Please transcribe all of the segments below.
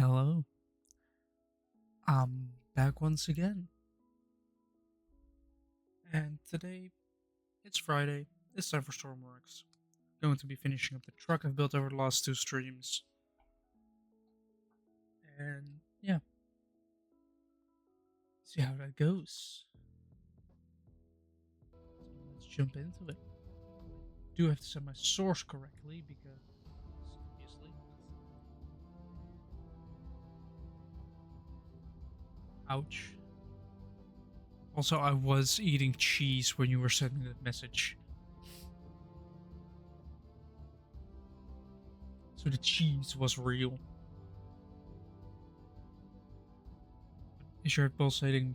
Hello. I'm back once again. And today, it's Friday. It's time for Stormworks. Going to be finishing up the truck I've built over the last two streams. And yeah, see how that goes. So let's jump into it. I do have to set my source correctly because obviously. Ouch. Also, I was eating cheese when you were sending that message. So the cheese was real. Is your head pulsating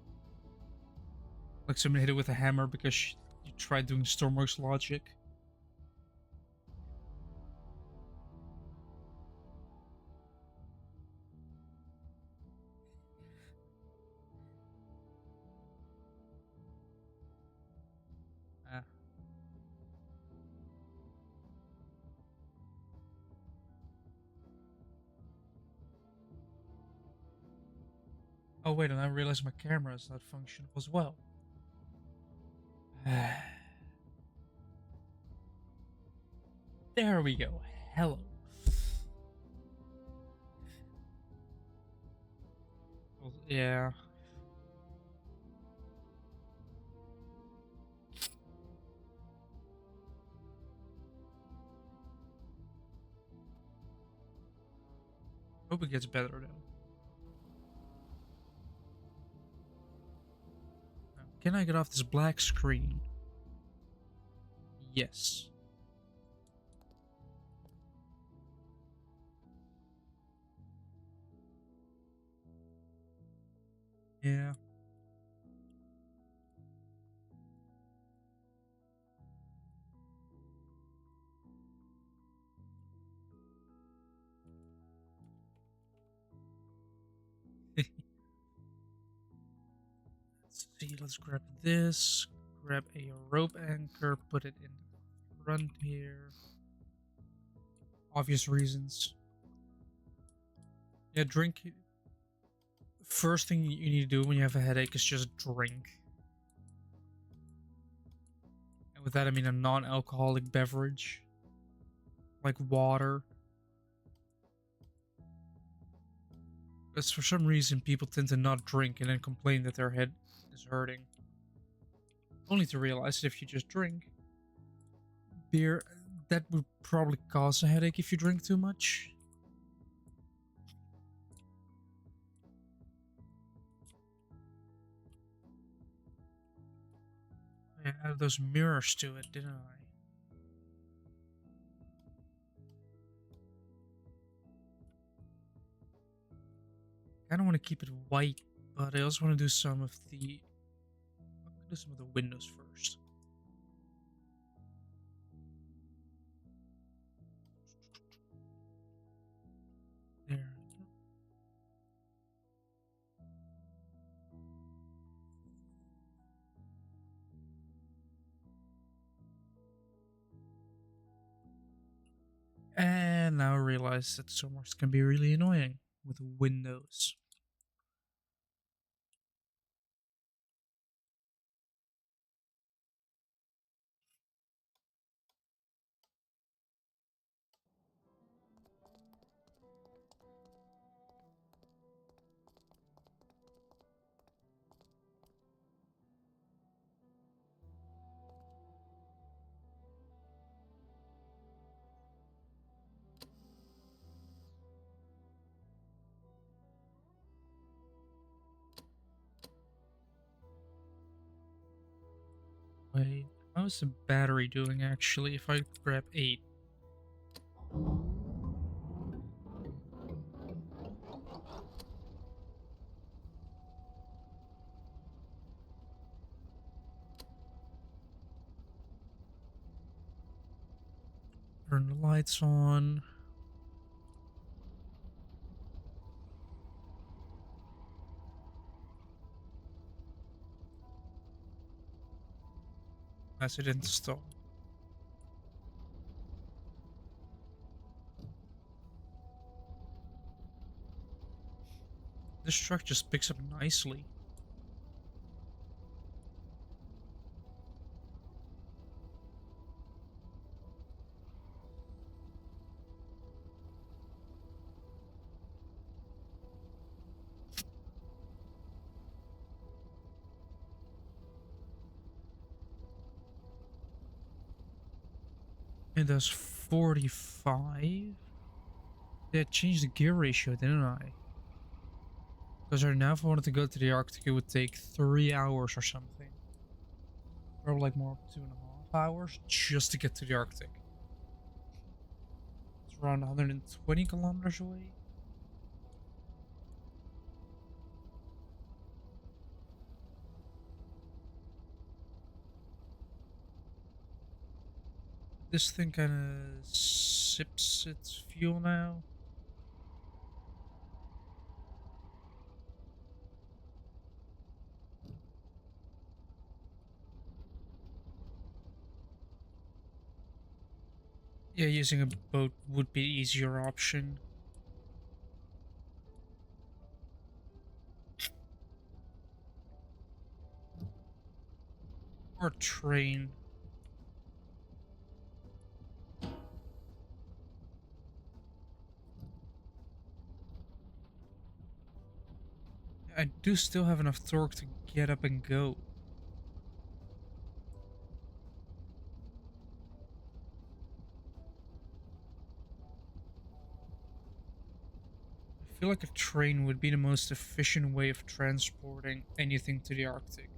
like somebody hit it with a hammer because you tried doing Stormworks logic? Ah. Oh wait, and I realized my camera is not functional as well. There we go. Hello. Well, yeah. Hope it gets better though. Now, can I get off this black screen? Yes. Yeah. Let's see. Let's grab this. Grab a rope anchor. Put it in the front here. Obvious reasons. Yeah, drink. First thing you need to do when you have a headache is just drink. And with that, I mean a non-alcoholic beverage, like water. Because for some reason, people tend to not drink and then complain that their head is hurting. Only to realize that if you just drink beer, that would probably cause a headache if you drink too much. I added those mirrors to it, didn't I? I don't want to keep it white, but I also want to do some of the. I'll do some of the windows first. There. And now I realize that Stormworks can be really annoying with windows. Wait, how's the battery doing actually if I grab 8? Turn the lights on. As it install. This truck just picks up nicely. It does 45. Yeah, changed the gear ratio, didn't I? Because right now, if I wanted to go to the Arctic, it would take 3 hours or something. Probably like more 2.5 hours just to get to the Arctic. It's around 120 kilometers away. This thing kind of sips its fuel now. Yeah, using a boat would be the easier option. Or a train. I do still have enough torque to get up and go. I feel like a train would be the most efficient way of transporting anything to the Arctic.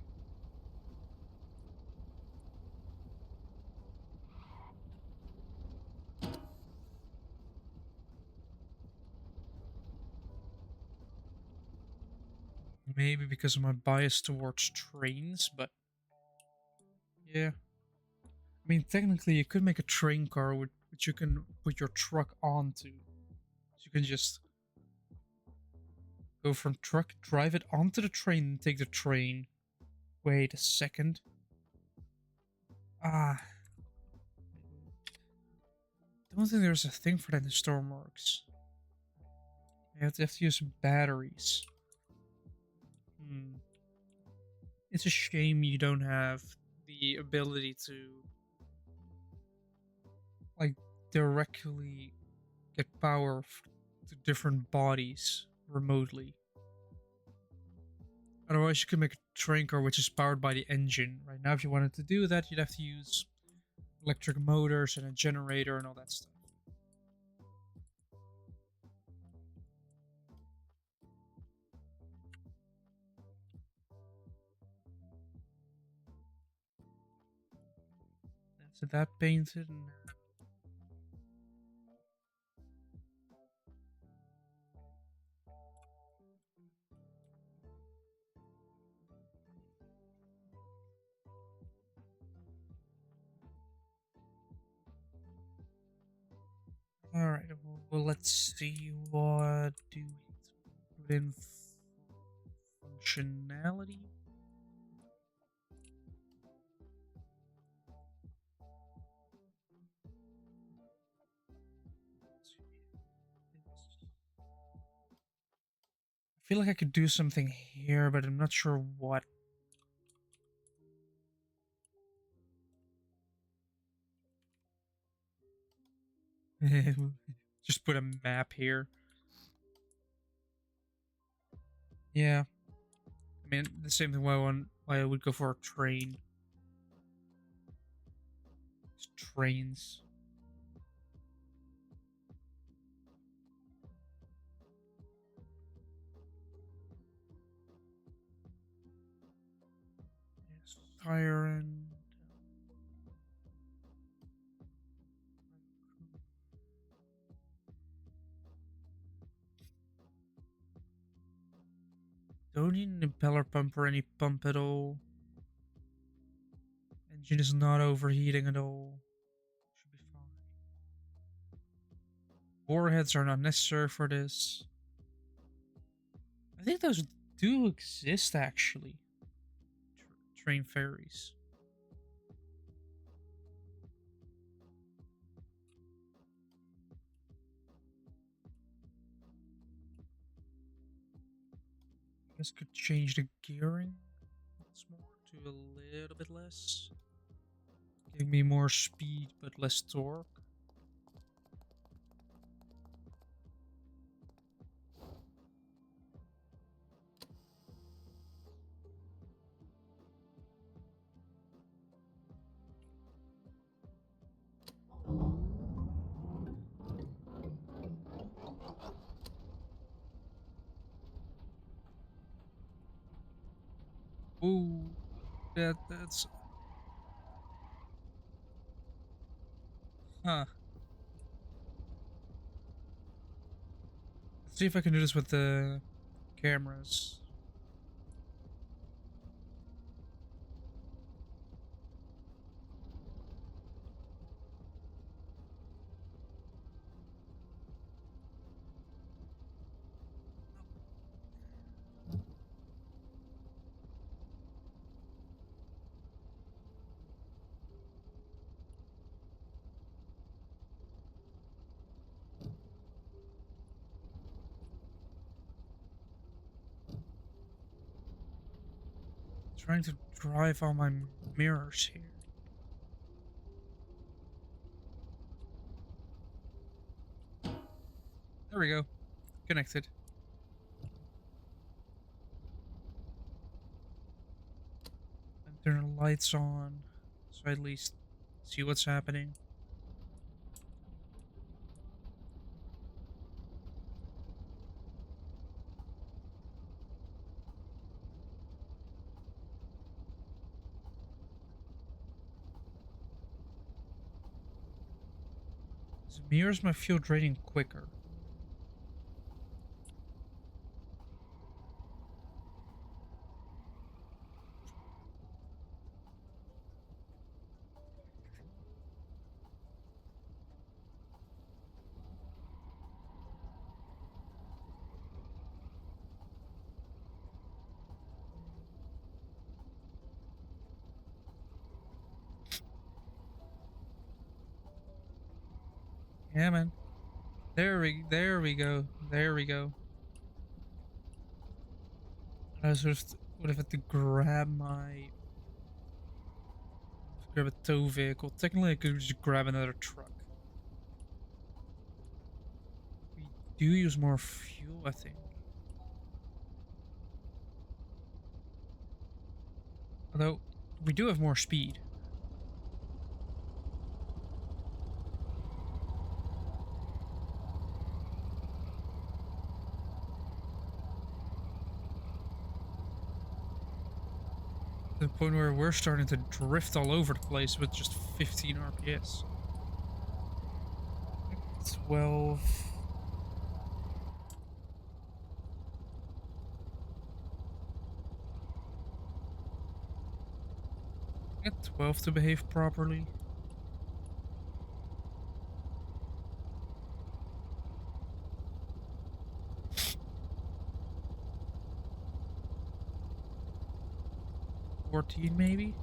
Maybe because of my bias towards trains, but yeah. I mean, technically, you could make a train car which you can put your truck onto. So you can just go from truck, drive it onto the train, and take the train. Wait a second. Ah, I don't think there's a thing for that in Stormworks. You have to use batteries. Hmm. It's a shame you don't have the ability to, like, directly get power to different bodies remotely. Otherwise, you could make a train car which is powered by the engine. Right now, if you wanted to do that, you'd have to use electric motors and a generator and all that stuff. That's that painted. And all right. Well, let's see. What do we put in functionality? I feel like I could do something here, but I'm not sure what. Just put a map here. Yeah, I mean the same thing. Why I would go for a train. It's trains. Yes, tire and don't need an impeller pump or any pump at all. Engine is not overheating at all. Should be fine. Warheads are not necessary for this. I think those do exist actually. Train ferries. Guess could change the gearing once more to a little bit less. Giving me more speed but less torque. Ooh, that's huh. Let's see if I can do this with the cameras. Trying to drive all my mirrors here. There we go. Connected. And turn the lights on, so I at least see what's happening. The mirrors might feel draining quicker. Yeah, man. There we go. There we go. I would have had to grab a tow vehicle. Technically, I could just grab another truck. We do use more fuel, I think. Although, we do have more speed. To the point where we're starting to drift all over the place with just 15 RPS. 12. Get 12 to behave properly. Maybe.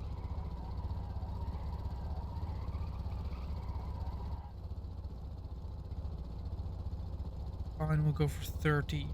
Fine, we'll go for 13.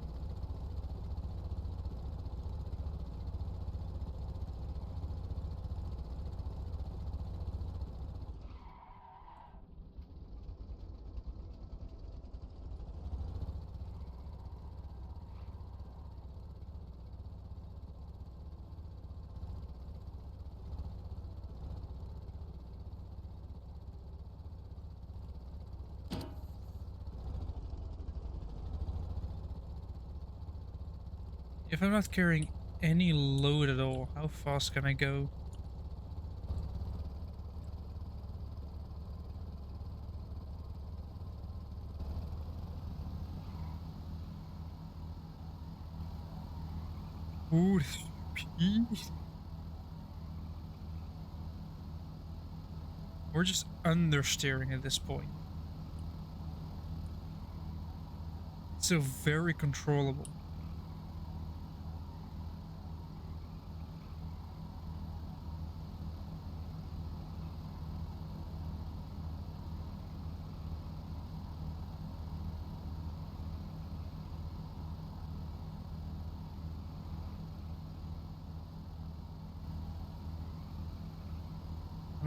If I'm not carrying any load at all, how fast can I go? Ooh, speed. We're just understeering at this point. So very controllable.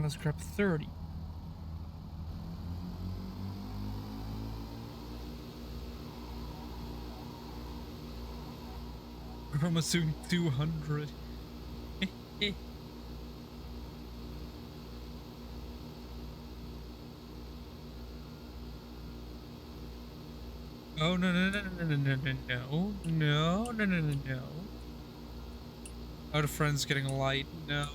Let's grab 30. We're almost doing 200. Oh, no, no, no, no, no, no, no, no, no, no, no, no, no. Oh, the friend's getting a light. No.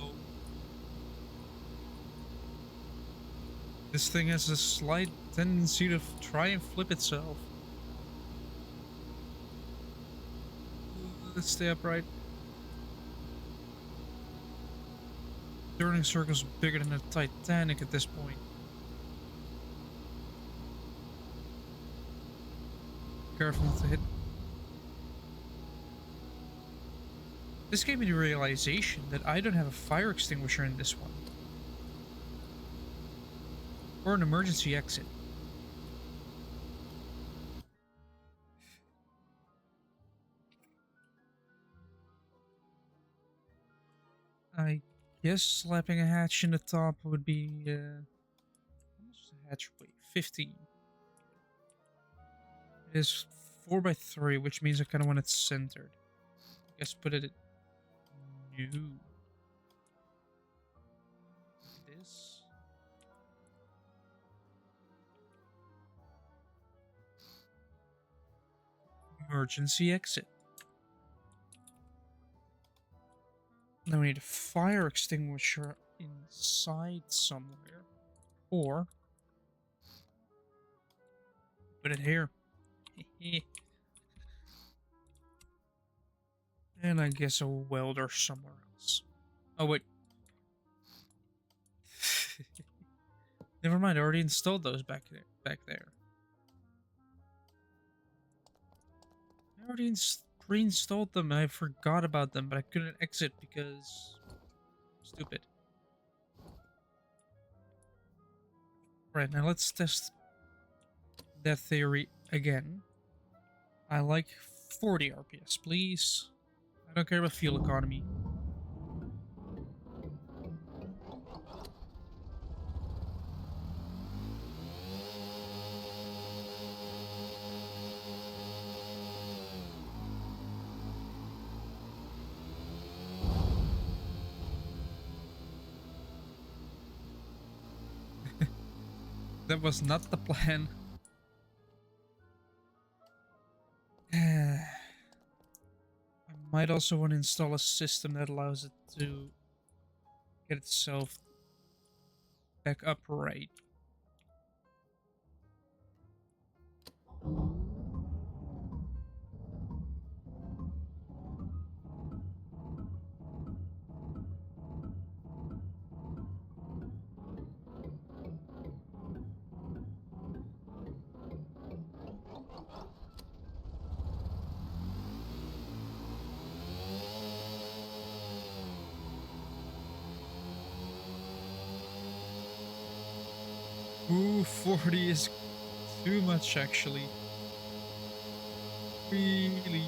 This thing has a slight tendency to try and flip itself. Let's stay upright. Turning circles bigger than the Titanic at this point. Careful not to hit. This gave me the realization that I don't have a fire extinguisher in this one. Or an emergency exit. I guess slapping a hatch in the top would be, how much is the hatch weight? 15. It is 4x3, which means I kind of want it centered. I guess put it at new. Like this. Emergency exit. Now we need a fire extinguisher inside somewhere. Or put it here. And I guess a welder somewhere else. Oh wait. Never mind, I already installed those back there. I already pre-installed them. I forgot about them, but I couldn't exit because stupid. Right, now let's test that theory again. I like 40 RPS, please. I don't care about fuel economy. That was not the plan. I might also want to install a system that allows it to get itself back upright. Ooh, 40 is too much actually. Wheelie.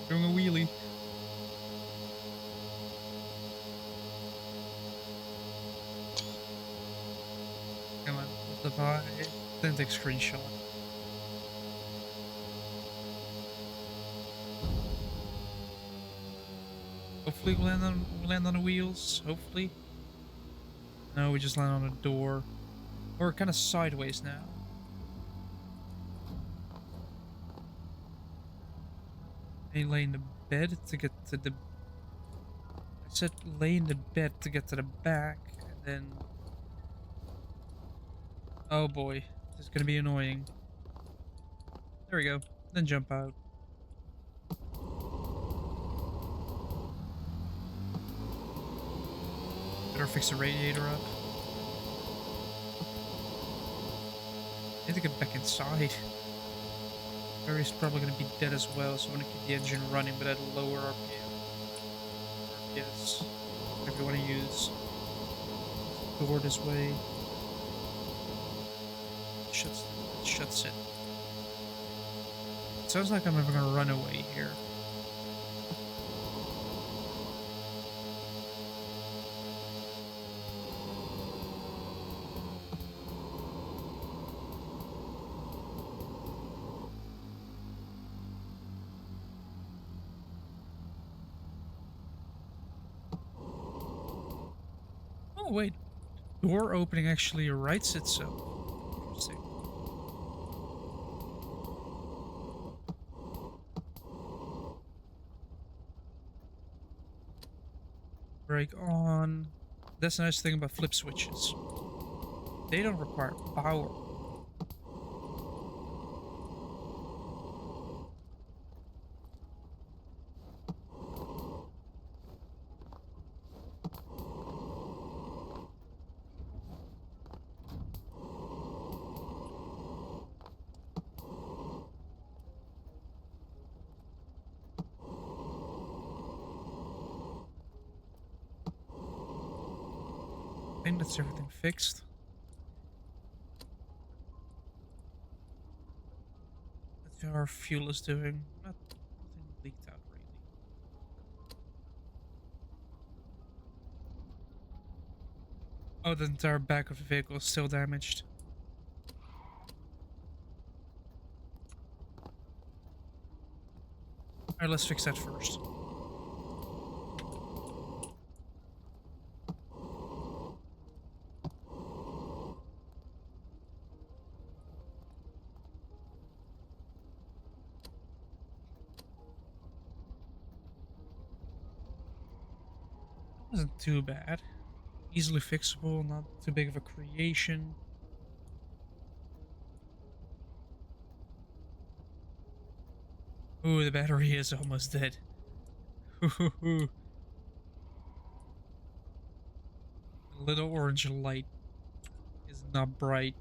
Doing a wheelie. Come on, multiply. Then take screenshot. Hopefully we land on the wheels. Hopefully. No, we just land on a door. We're kind of sideways now. They lay in the bed to get to the... I said lay in the bed to get to the back, and then... Oh boy, this is gonna be annoying. There we go. Then jump out. Better fix the radiator up. I need to get back inside. Barry's probably going to be dead as well, so I want to keep the engine running, but at a lower RPM. Yes. Whatever you want to use. Door this way. Shuts it. It sounds like I'm having a runaway here. Oh, wait. Door opening actually writes itself. Interesting. Break on. That's the nice thing about flip switches. They don't require power. I think that's everything fixed. Let's see how our fuel is doing. Nothing leaked out really. Oh, the entire back of the vehicle is still damaged. Alright, let's fix that first. Wasn't too bad. Easily fixable, not too big of a creation. Ooh, the battery is almost dead. The little orange light is not bright.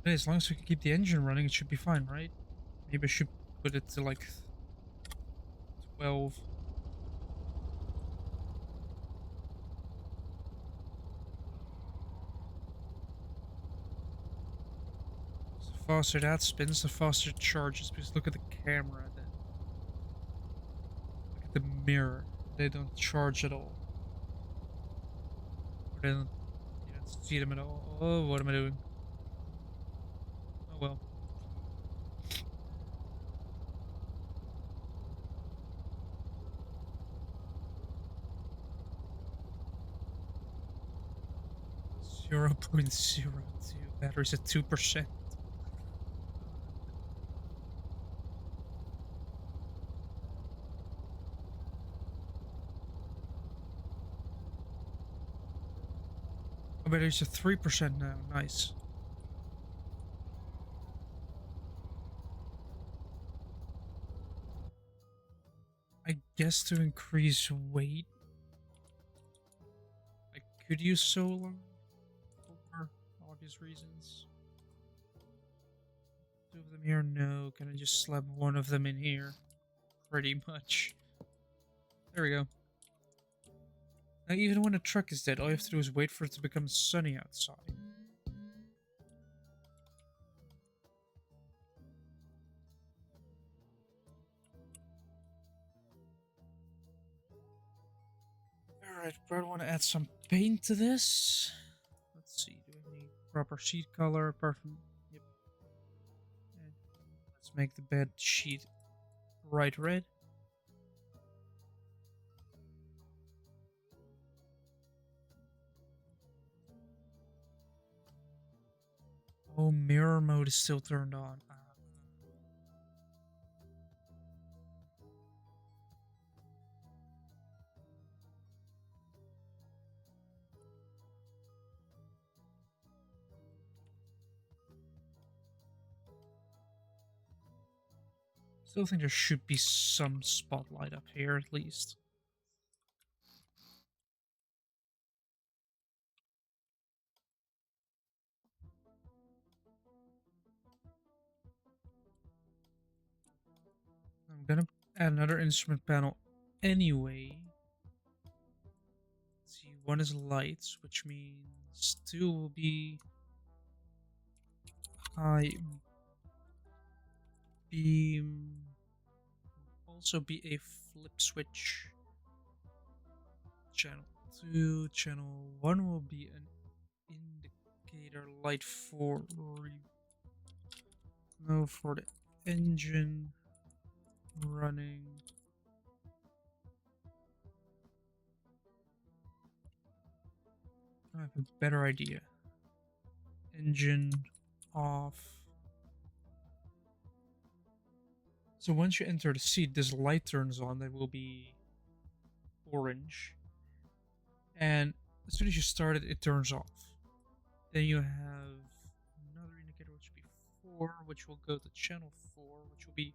Hey, as long as we can keep the engine running, it should be fine, right? Maybe I should put it to like 12. The faster that spins, the faster it charges. Because look at the camera then. Look at the mirror. They don't charge at all. Or you don't see them at all. Oh, what am I doing? Oh well. Zero 0.02. Battery's at 2%. Oh, battery's at 3% now. Nice. I guess to increase weight, I could use solar for obvious reasons. Two of them here? No. Can I just slap one of them in here? Pretty much. There we go. Now, even when a truck is dead, all you have to do is wait for it to become sunny outside. Alright, probably want to add some paint to this. Let's see, do we have any proper sheet color apart from... Yep. And let's make the bed sheet bright red. Oh, mirror mode is still turned on. Still think there should be some spotlight up here at least. I'm gonna add another instrument panel anyway. Let's see, one is lights, which means two will be high beam. Also be a flip switch. Channel 2, channel 1 will be an indicator light for for the engine. running. I have a better idea. Engine off. So once you enter the seat, this light turns on that will be orange. And as soon as you start it, it turns off. Then you have another indicator, which will be 4, which will go to channel 4, which will be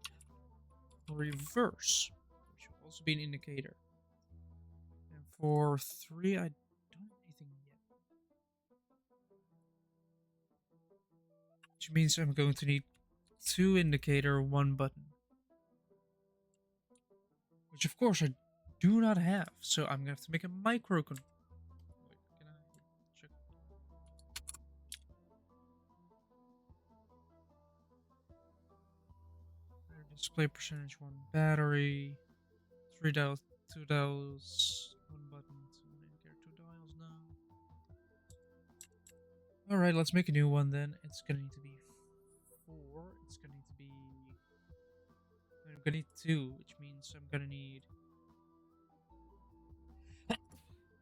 reverse, which will also be an indicator. And for 3, I don't have anything yet. Which means I'm going to need 2 indicator, 1 button. Which of course I do not have, so I'm gonna have to make a micro Wait, can I check? Display percentage, 1 battery, 3 dials, 2 dials, 1 button, 2 indicator, 2 dials now. Alright, let's make a new one then. It's gonna need to be 4. It's gonna need to be... I'm gonna need 2, which means I'm gonna need...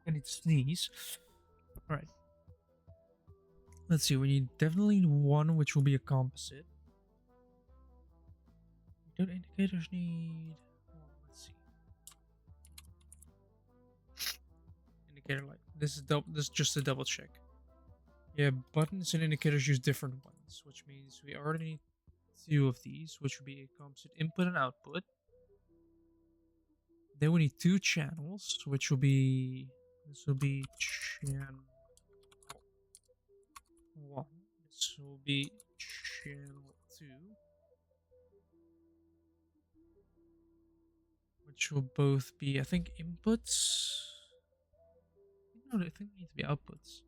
I need to sneeze. Alright. Let's see, we need definitely 1, which will be a composite. Don't indicators need... Oh, let's see. Indicator light. This is just a double check. Yeah, buttons and indicators use different ones, which means we already need 2 of these, which would be a composite input and output. Then we need 2 channels, which will be... This will be channel 1. This will be channel 2. Which will both be, I think, inputs. No, I think they need to be outputs.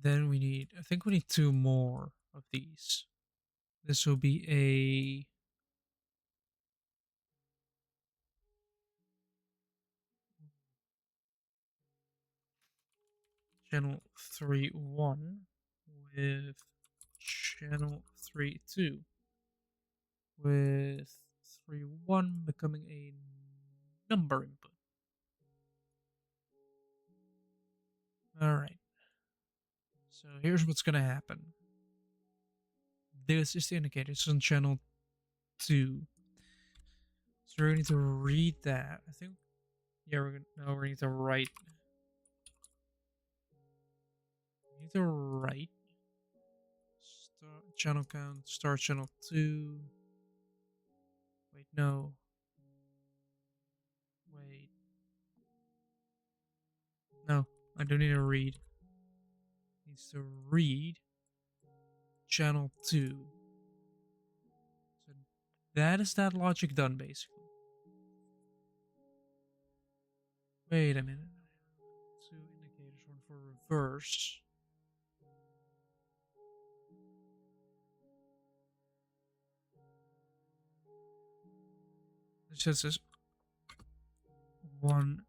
Then we need, I think we need 2 more of these. This will be a channel 3-1 with channel 3-2 with 3-1 becoming a number input. Alright. So here's what's gonna happen. This is the indicator. It's on channel 2. So we're going to read that. I think yeah, we're going to write. We need to write channel count, start channel 2. Wait, no. Wait. No, I don't need to read. It needs to read channel 2. So that is that logic done, basically. Wait a minute. 2 indicators, 1 for reverse. It just says 1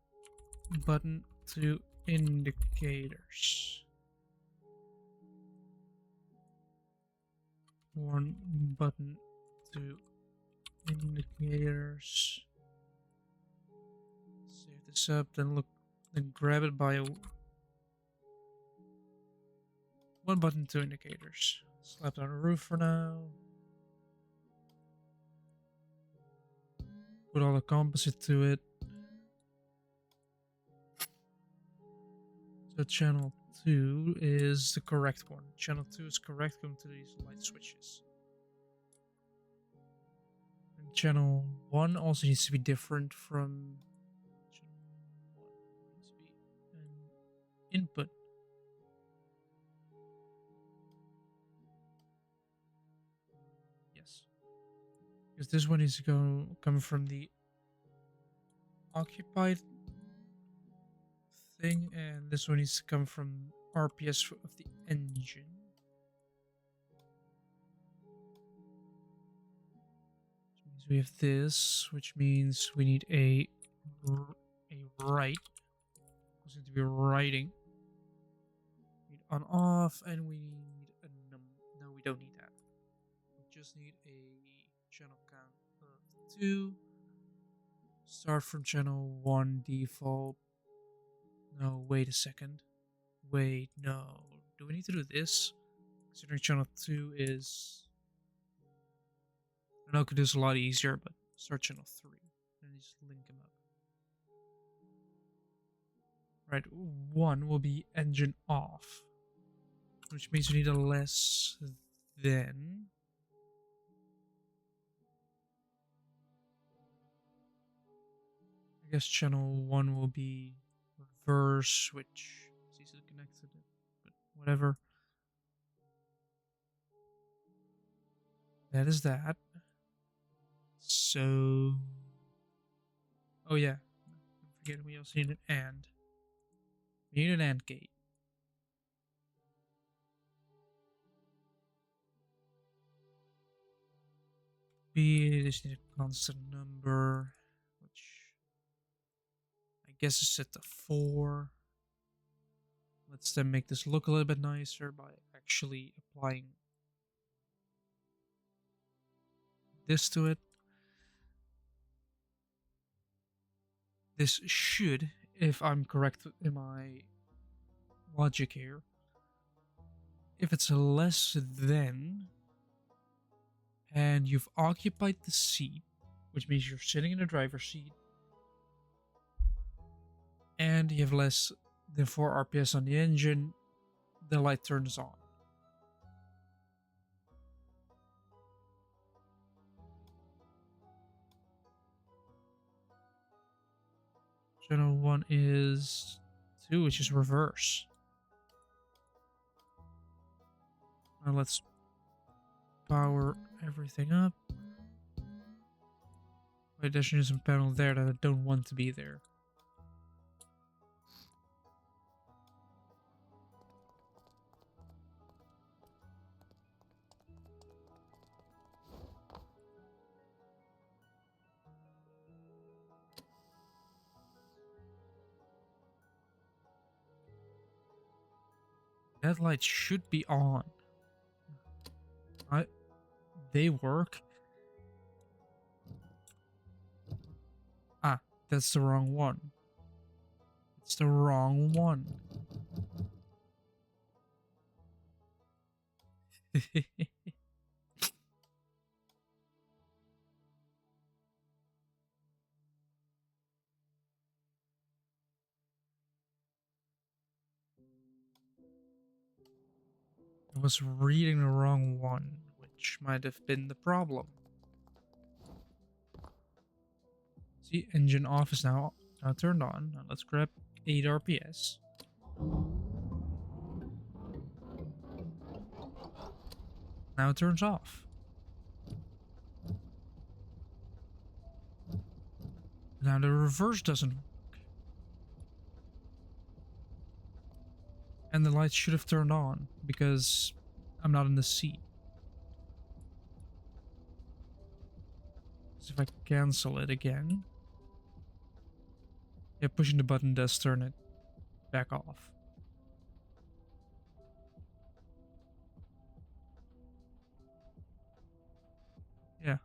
button, 2 indicators. 1 button, 2 indicators. Save this up, then grab it by 1 button, 2 indicators. Slap it on the roof for now. Put all the composite to it. So channel 2 is the correct one. Channel 2 is correct going to these light switches. And channel 1 also needs to be different from channel 1. It needs to be an input. Yes. Because this one needs to come from the occupied thing, and this one needs to come from RPS of the engine. Which means we have this, which means we need a write. was going to be writing. We need on off, and we need a no, we don't need that. We just need a channel count of 2. Start from channel 1 default. No, wait a second. Wait, no. Do we need to do this? Considering channel 2 is... I know I could do this a lot easier, but start channel 3. And just link them up. Right, 1 will be engine off. Which means we need a less than. I guess channel 1 will be reverse, which is easily connected, but whatever. That is that. So, oh yeah, don't forget we also need an AND. We need an AND gate. We just need a constant number, which I guess is set to 4. Let's then make this look a little bit nicer by actually applying this to it. This should, if I'm correct in my logic here, if it's a less than, and you've occupied the seat, which means you're sitting in the driver's seat, and you have less than 4 RPS on the engine, the light turns on. Channel 1 is 2, which is reverse. Now let's power everything up. Wait, there's just a panel there that I don't want to be there. That light should be on. They work. Ah, that's the wrong one. It's the wrong one. I was reading the wrong one, which might have been the problem. See, engine off is now turned on. Now let's grab 8 RPS. Now it turns off. Now the reverse doesn't work. And the lights should have turned on because I'm not in the seat. So if I cancel it again. Yeah, pushing the button does turn it back off. Yeah.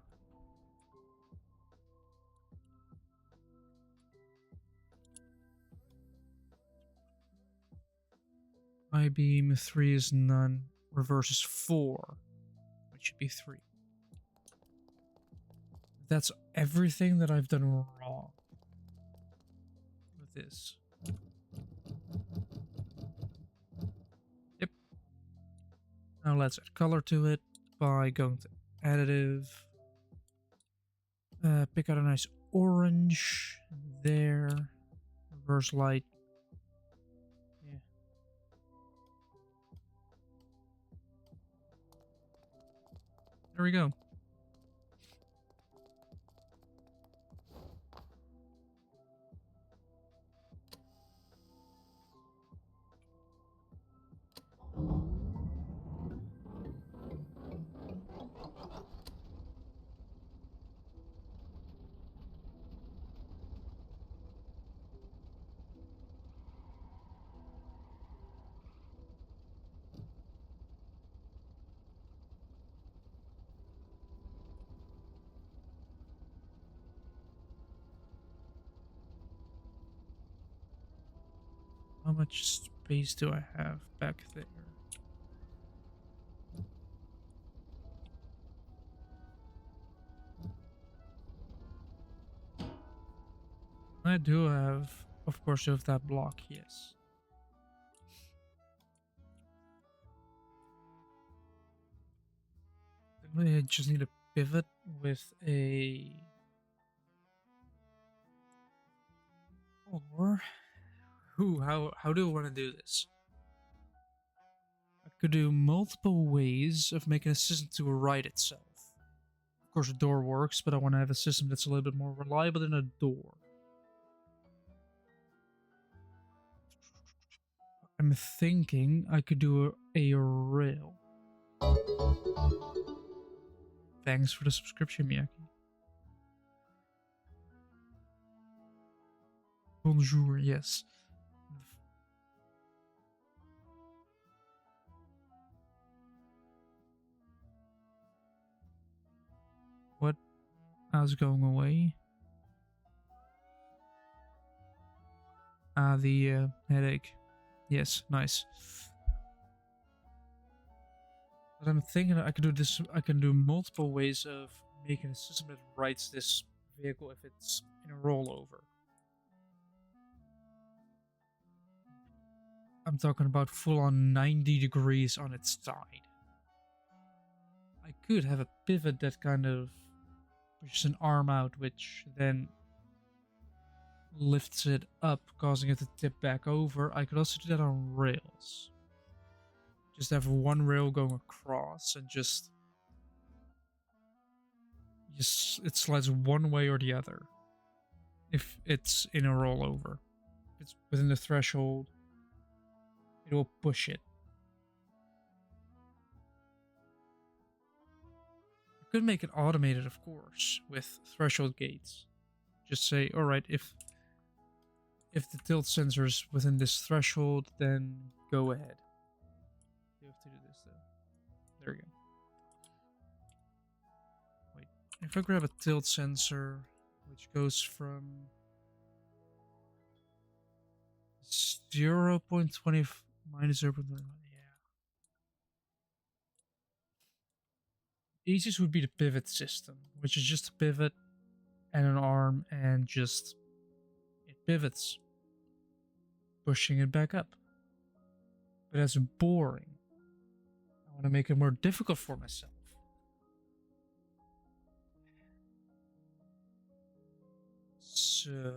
I beam 3 is none. Reverse is 4. It should be 3. That's everything that I've done wrong with this. Yep. Now let's add color to it by going to additive. Pick out a nice orange there. Reverse light. Yeah. There we go. much space do I have back there? I do have, of course, of that block, yes. I just need a pivot with a... Or... how do I want to do this? I could do multiple ways of making a system to right itself. Of course, a door works, but I want to have a system that's a little bit more reliable than a door. I'm thinking I could do a rail. Thanks for the subscription, Miyaki. Bonjour, yes. What? I was going away. The headache. Yes, nice. But I'm thinking I could do this. I can do multiple ways of making a system that rights this vehicle if it's in a rollover. I'm talking about full on 90 degrees on its side. I could have a pivot that kind of pushes an arm out, which then lifts it up, causing it to tip back over. I could also do that on rails. Just have one rail going across and just it slides one way or the other. If it's in a rollover. If it's within the threshold, it will push it. You could make it automated, of course, with threshold gates. Just say, alright, if the tilt sensor is within this threshold, then go ahead. You have to do this though. There we go. Wait, if I grab a tilt sensor, which goes from 0.20 minus 0.21, yeah. Easiest would be the pivot system, which is just a pivot and an arm and just it pivots, pushing it back up. But that's boring. I want to make it more difficult for myself. So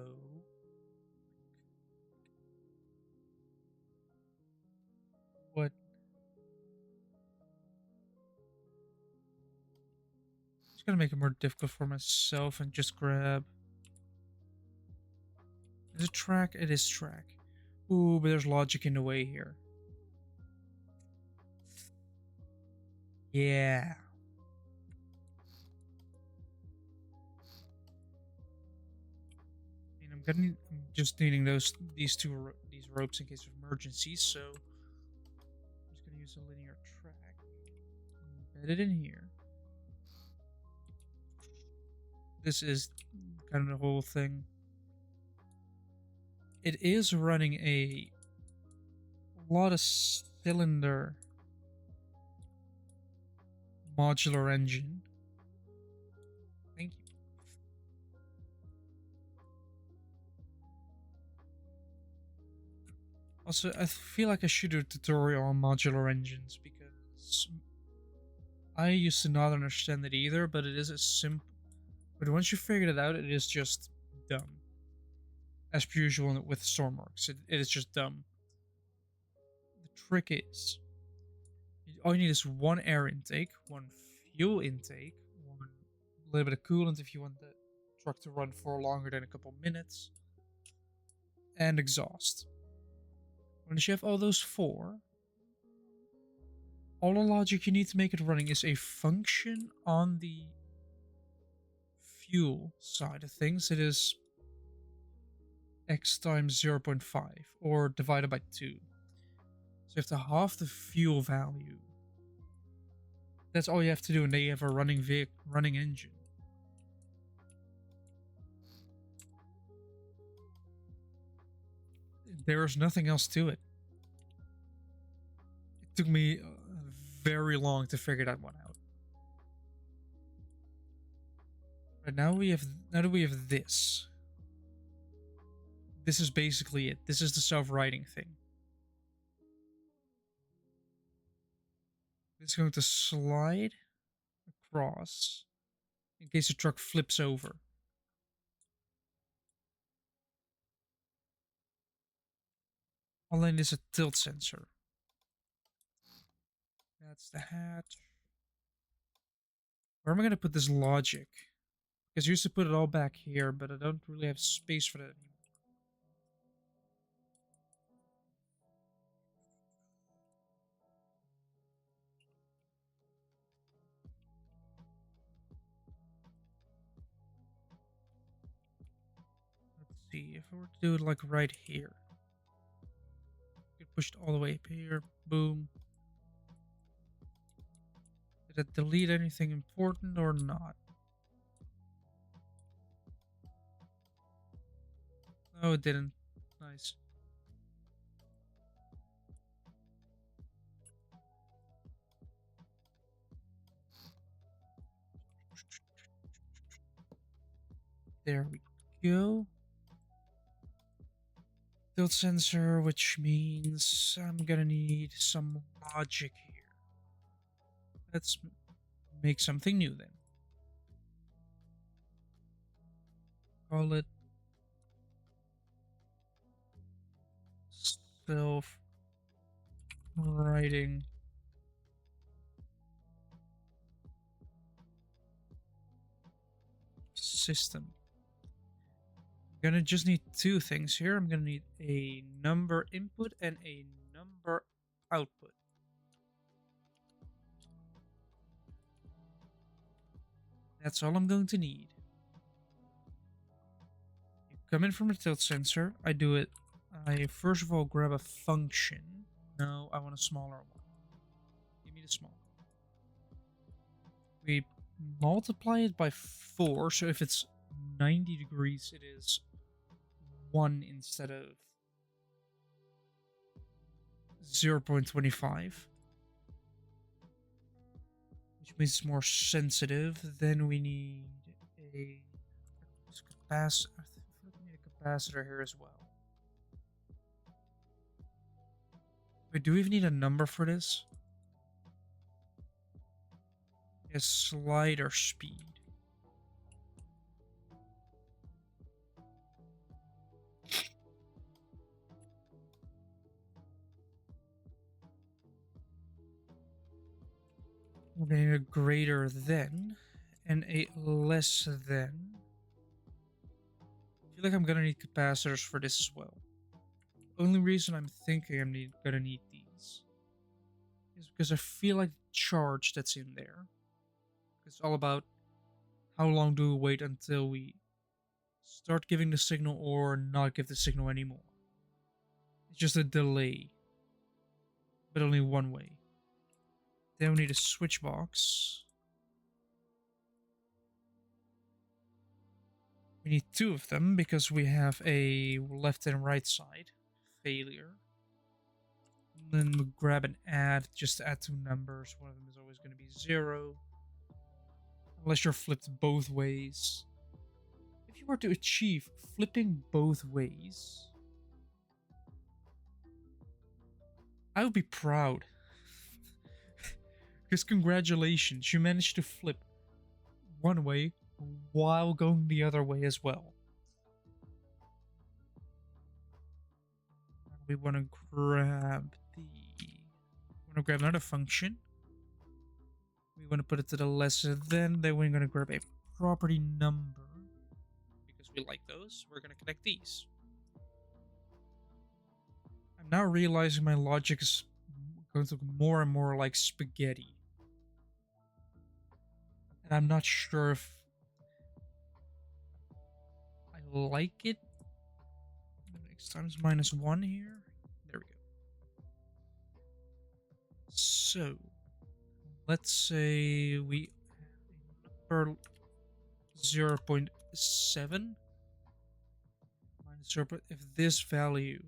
what? Just gonna make it more difficult for myself and just grab. Is it track? It is track. Ooh, but there's logic in the way here. Yeah. I mean, I'm just needing these ropes in case of emergencies, so I'm just gonna use a linear track. Embed it in here. This is kind of the whole thing. It is running a lot of cylinder modular engine. Thank you. Also, I feel like I should do a tutorial on modular engines because I used to not understand it either, but it is a simple. But once you figured it out, it is just dumb. As per usual with Stormworks, it is just dumb. The trick is, all you need is one air intake, one fuel intake, one little bit of coolant if you want the truck to run for longer than a couple minutes, and exhaust. Once you have all those four, all the logic you need to make it running is a function on the fuel side of things. It is x times 0.5 or divided by 2. So you have to halve the fuel value. That's all you have to do, and then you have a running engine. There's nothing else to it. It took me very long to figure that one out. But now that we have this. This is basically it. This is the self-righting thing. It's going to slide across in case the truck flips over. All I need is a tilt sensor. That's the hatch. Where am I going to put this logic? Because I used to put it all back here, but I don't really have space for that anymore. Let's see, if I were to do it like right here. Get pushed all the way up here. Boom. Did it delete anything important or not? No, it didn't. Nice. There we go. Tilt sensor, which means I'm gonna need some logic here. Let's make something new then. Call it self-righting system. I'm gonna just need two things here. I'm gonna need a number input and a number output. That's all I'm going to need. You come in from the tilt sensor. I do it. I first of all grab a function. No, I want a smaller one. Give me the small one. We multiply it by 4, so if it's 90 degrees, it is 1 instead of 0.25. Which means it's more sensitive. Then we need a capacitor. I think we need a capacitor here as well. Wait, do we even need a number for this? A slider speed. We're going to need a greater than and a less than. I feel like I'm going to need capacitors for this as well. The only reason I'm thinking I'm going to need these is because I feel like the charge that's in there. It's all about how long do we wait until we start giving the signal or not give the signal anymore. It's just a delay, but only one way. Then we need a switch box. We need 2 of them because we have a left and right side failure. And then we grab and add, just to add 2 numbers. One of them is always going to be 0. Unless you're flipped both ways. If you were to achieve flipping both ways, I would be proud. Because congratulations, you managed to flip one way while going the other way as well. We want to grab another function. We want to put it to the lesser than. Then we're going to grab a property number. Because we like those, we're going to connect these. I'm now realizing my logic is going to look more and more like spaghetti. And I'm not sure if I like it. X times -1 here. There we go. So, let's say we have a number 0.7 minus 0. If this value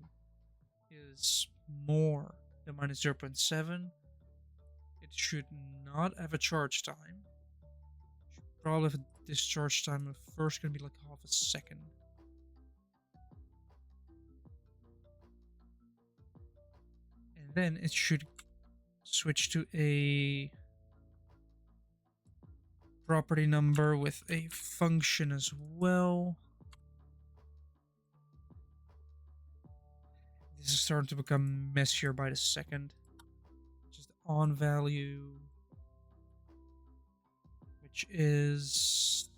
is more than minus 0.7. It should not have a charge time. Should probably have a discharge time of first gonna be like half a second. And then it should switch to a property number with a function as well. This is starting to become messier by the second. Just the on value, which is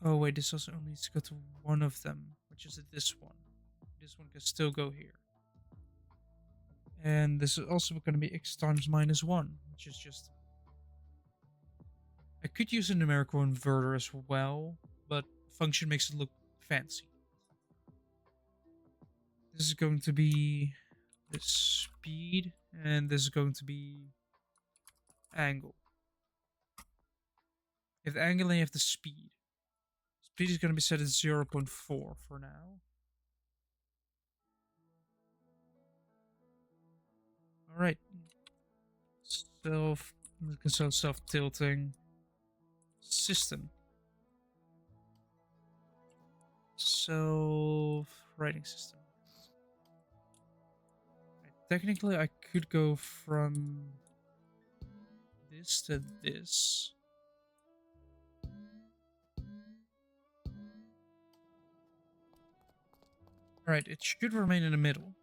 oh wait, this also only needs to go to one of them, which is this one. This one can still go here. And this is also going to be x times minus 1, which is just... I could use a numerical inverter as well, but function makes it look fancy. This is going to be the speed, and this is going to be angle. You have the angle and you have the speed. Speed is going to be set at 0.4 for now. Alright. Self-tilting system. Self-writing system. Right, technically, I could go from this to this. Alright, it should remain in the middle.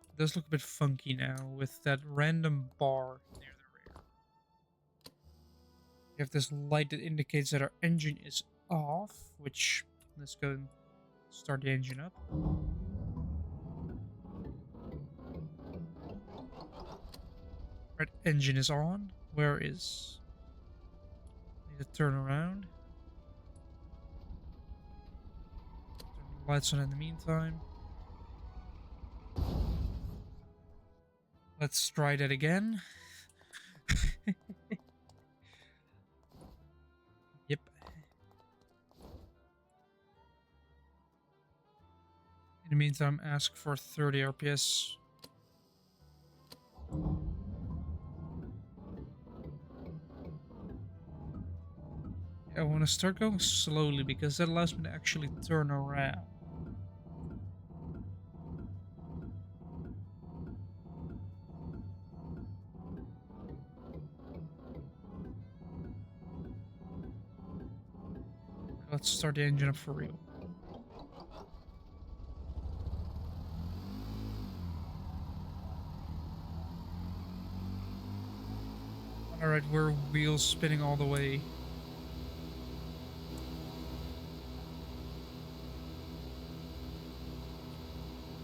It does look a bit funky now with that random bar near the rear. You have this light that indicates that our engine is off, which, let's go and start the engine up. Right, engine is on. Where is... Need to turn around. Turn the lights on in the meantime. Let's try that again. Yep. In the meantime, ask for 30 RPS. I want to start going slowly because that allows me to actually turn around. Let's start the engine up for real. Alright, we're wheels spinning all the way.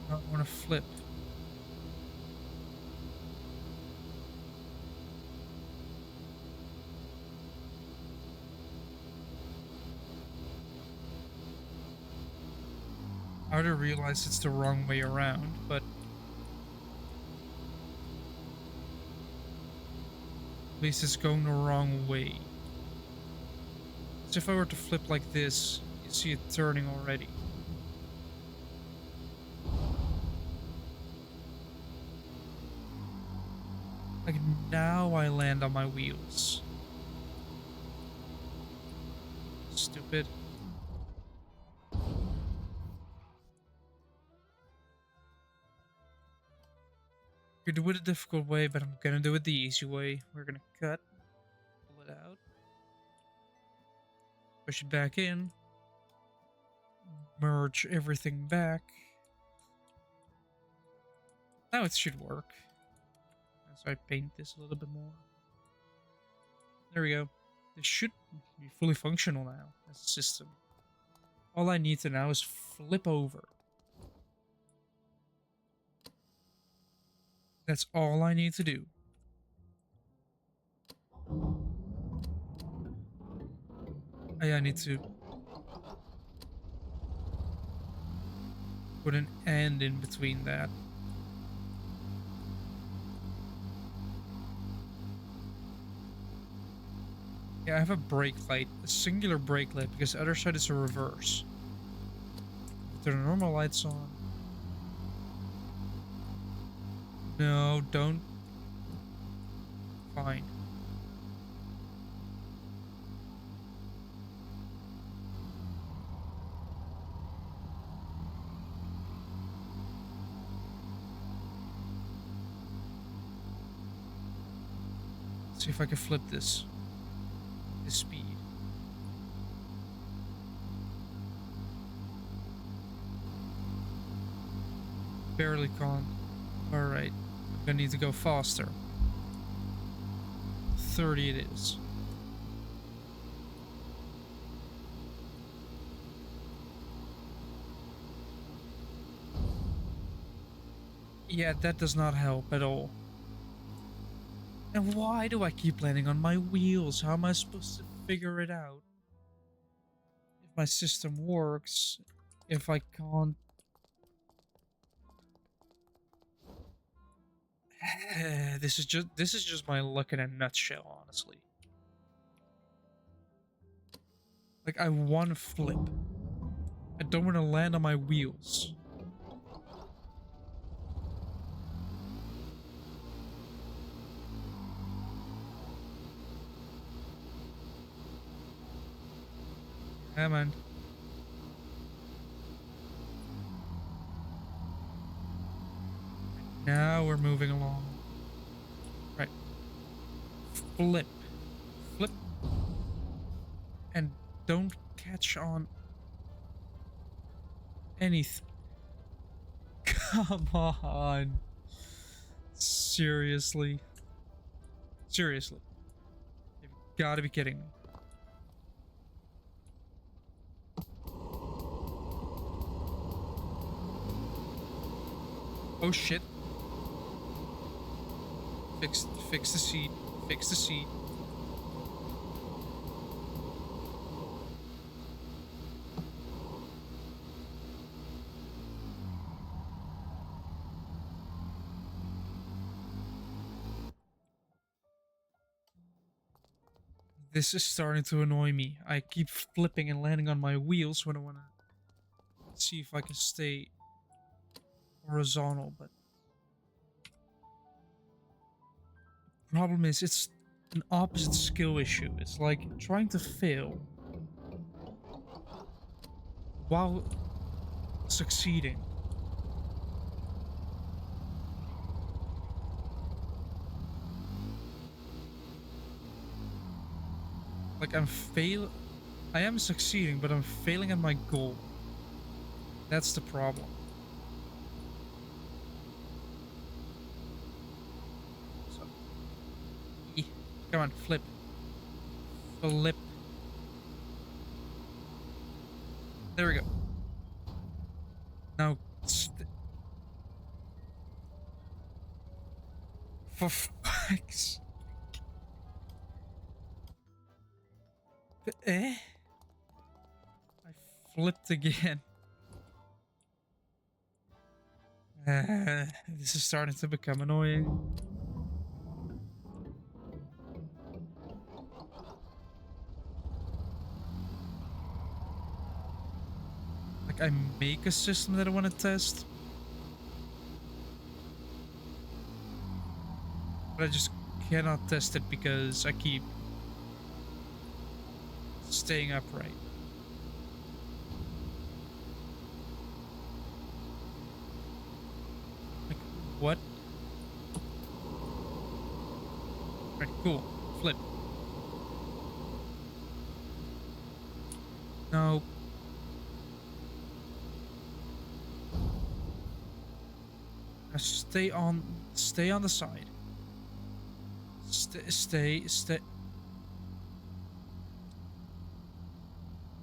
I want to flip. I already realized it's the wrong way around, but at least it's going the wrong way. So if I were to flip like this, you see it turning already. Like now I land on my wheels. Stupid. Could do it a difficult way, but I'm gonna do it the easy way. We're gonna cut, pull it out, push it back in, merge everything back. Now it should work. So I paint this a little bit more. There we go. This should be fully functional now as a system. All I need to now is flip over. That's all I need to do. I need to put an and in between that. Yeah, I have a brake light, a singular brake light, because the other side is a reverse. Turn the normal lights on. No, don't. Fine. See if I can flip this speed. Barely can't. Alright. I'm gonna need to go faster. 30 it is. Yeah, that does not help at all. And why do I keep landing on my wheels? How am I supposed to figure it out? If my system works, if I can't... this is just my luck in a nutshell, honestly. Like, I want to flip. I don't want to land on my wheels. Come on. Now we're moving along. Right. Flip. Flip. And don't catch on anything. Come on. Seriously. Seriously. You've got to be kidding me. Oh shit. Fix the seat. Fix the seat. This is starting to annoy me. I keep flipping and landing on my wheels when I want to see if I can stay horizontal, but the problem is it's an opposite skill issue. It's like trying to fail while succeeding. Like I am succeeding, but I'm failing at my goal. That's the problem. So, come on, flip. Flip. There we go. Now, for fuck's... I flipped again. This is starting to become annoying. Like, I make a system that I want to test, but I just cannot test it because I keep staying upright. Like, what? Right, cool. Flip. No. Now stay on the side. Stay.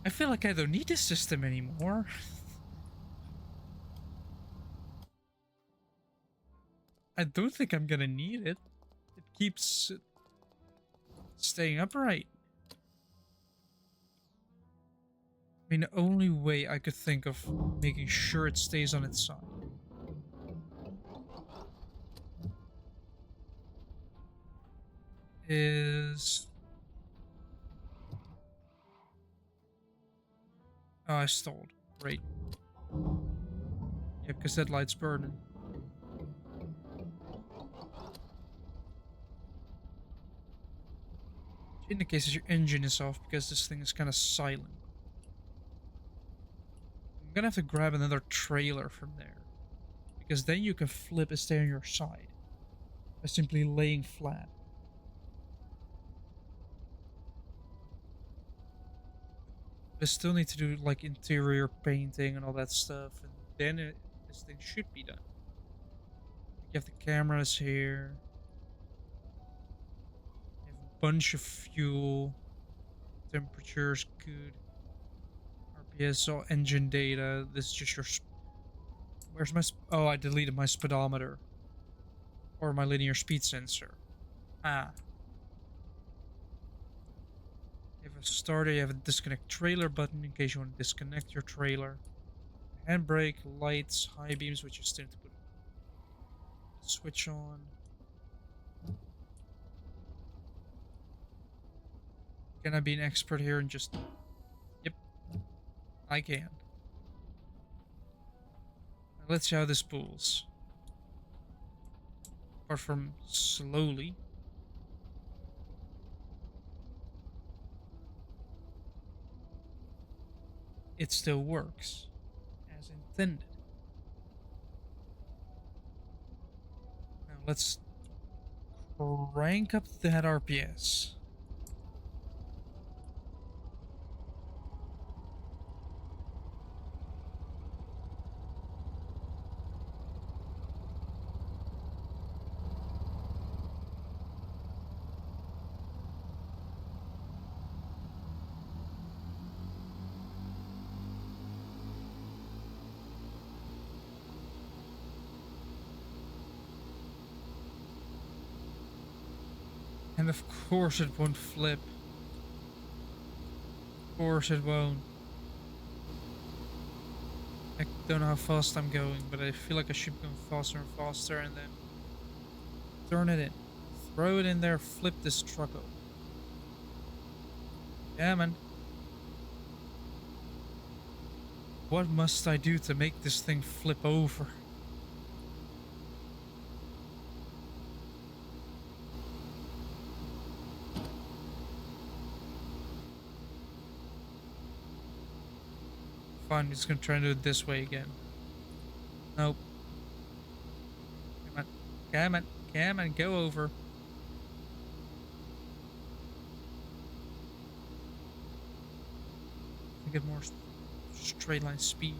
I feel like I don't need this system anymore. I don't think I'm gonna need it. It keeps staying upright. I mean, the only way I could think of making sure it stays on its side is... Oh, I stalled. Great. Yeah, because that light's burning. Which indicates that your engine is off because this thing is kind of silent. I'm gonna have to grab another trailer from there. Because then you can flip and stay on your side. By simply laying flat. I still need to do like interior painting and all that stuff. And then this thing should be done. You have the cameras here. You have a bunch of fuel. Temperature's good. RPS, all engine data. This is just your... Where's my... Oh, I deleted my speedometer. Or my linear speed sensor. Ah. You have a starter, you have a disconnect trailer button in case you want to disconnect your trailer. Handbrake, lights, high beams, which you still need to put a switch on. Can I be an expert here and just... Yep, I can. Now let's see how this pulls. Apart from slowly. It still works. As intended. Now let's crank up that RPS. And of course it won't flip. Of course it won't. I don't know how fast I'm going, but I feel like I should go faster and faster and then turn it in. Throw it in there, flip this truck over. Yeah, man. What must I do to make this thing flip over? Fine, I'm just gonna try and do it this way again. Nope. Come on. Come on. Come on, go over. I get more straight line speed.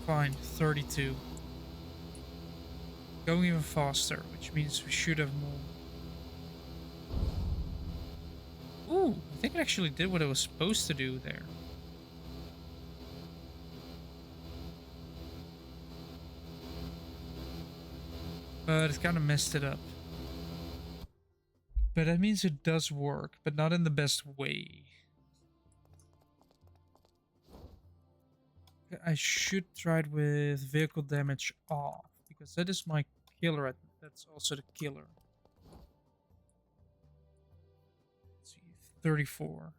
Fine, 32. Going even faster, which means we should have more. Ooh, I think it actually did what it was supposed to do there. But it kind of messed it up. But that means it does work, but not in the best way. I should try it with vehicle damage off, because that is my killer. That's also the killer. Let's see, 34.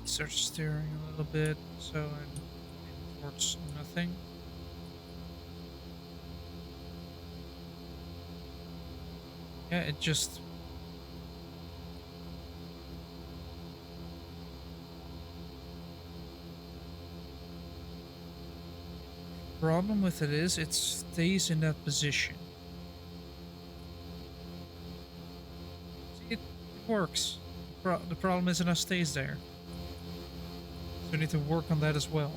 Start steering a little bit, so I'm heading towards nothing. Yeah, it just... Problem with it is, it stays in that position. See, it works. The problem is it now stays there. So we need to work on that as well.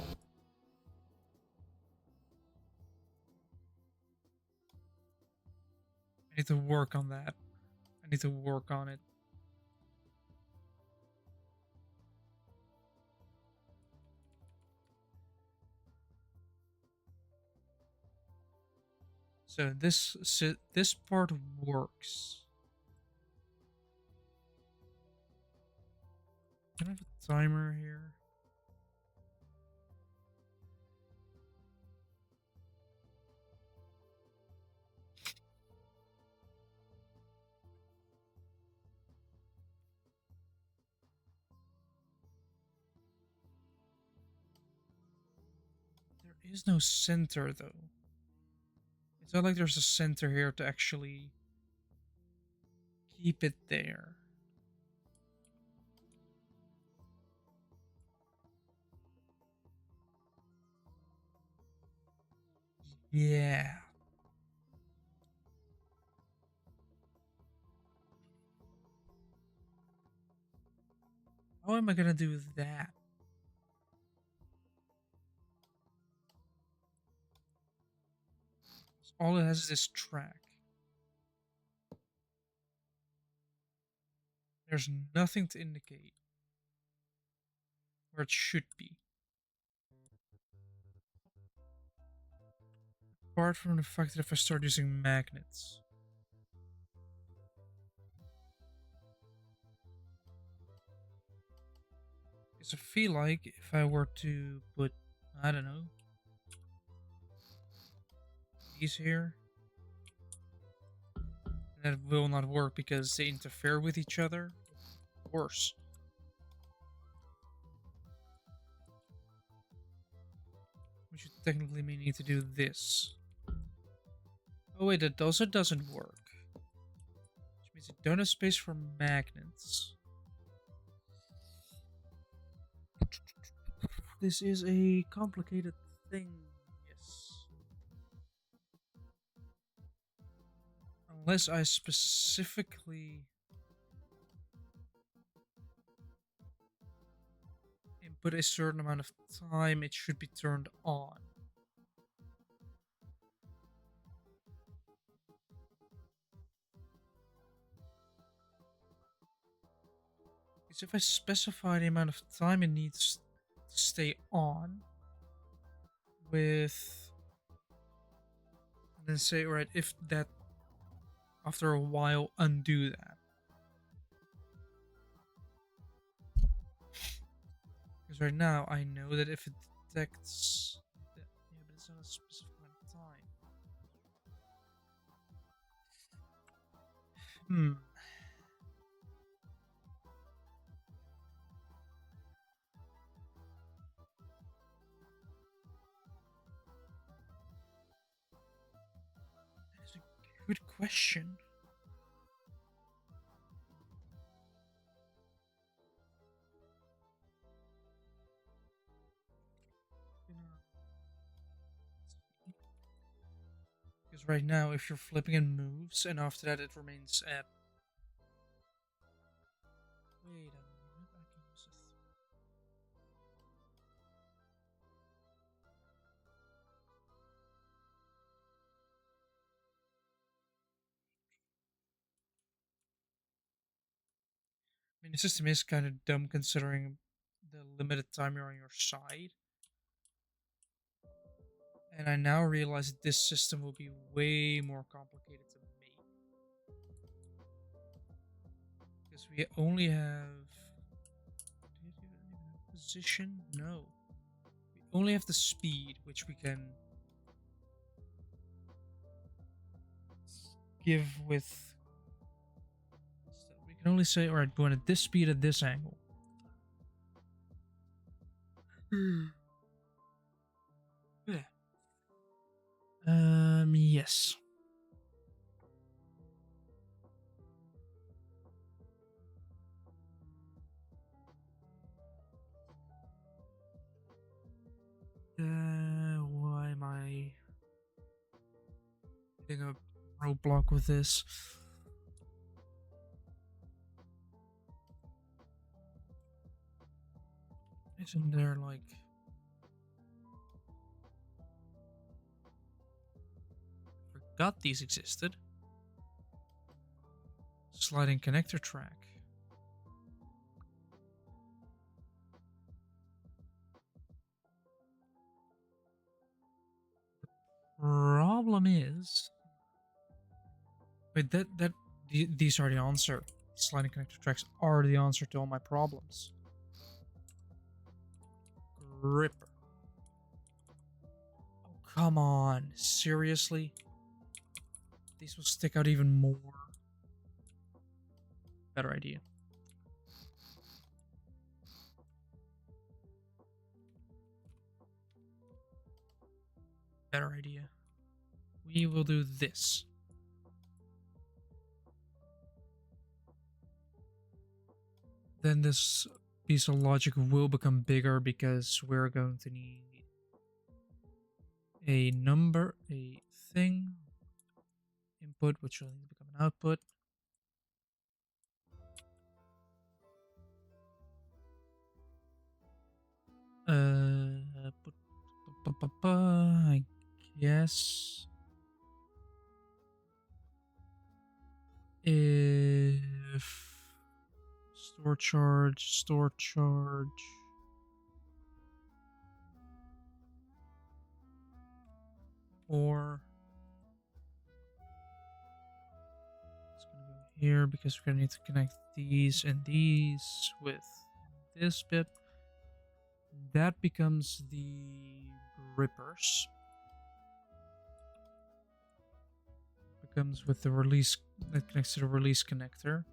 I need to work on that. I need to work on it. So this part works. Can I have a timer here? There is no center though. It's not like there's a center here to actually keep it there. Yeah. How am I gonna do that? All it has is this track. There's nothing to indicate where it should be. Apart from the fact that if I start using magnets. Because I feel like if I were to put, I don't know, these here, that will not work because they interfere with each other. Worse. We should technically may need to do this. Oh wait, that also doesn't work. Which means I don't have space for magnets. This is a complicated thing. Yes. Unless I specifically input a certain amount of time, it should be turned on. Because if I specify the amount of time it needs to stay on with, and then say, alright, if that after a while undo that. Because right now I know that if it detects that, yeah, but it's not a specific amount of time. That is a good question. Because right now, if you're flipping it moves, and after that it remains at. Wait a minute, I can use a. I mean, the system is kind of dumb considering the limited time you're on your side. And I now realize that this system will be way more complicated to make. Because we only have. Do you even have position? No. We only have the speed, which we can give with. We can only say, alright, going at this speed at this angle. Yeah. Yes. Why am I hitting a roadblock with this? Isn't there like... Forgot these existed. Sliding connector track. Problem is, wait, these are the answer. Sliding connector tracks are the answer to all my problems. Gripper. Oh, come on. Seriously? These will stick out even more. Better idea. Better idea. We will do this. Then this piece of logic will become bigger because we're going to need a number, a thing, input, which will need to become an output. I guess if store charge, or it's gonna go here because we're gonna need to connect these and these with this bit. That becomes the grippers. Becomes with the release that connects to the release connector.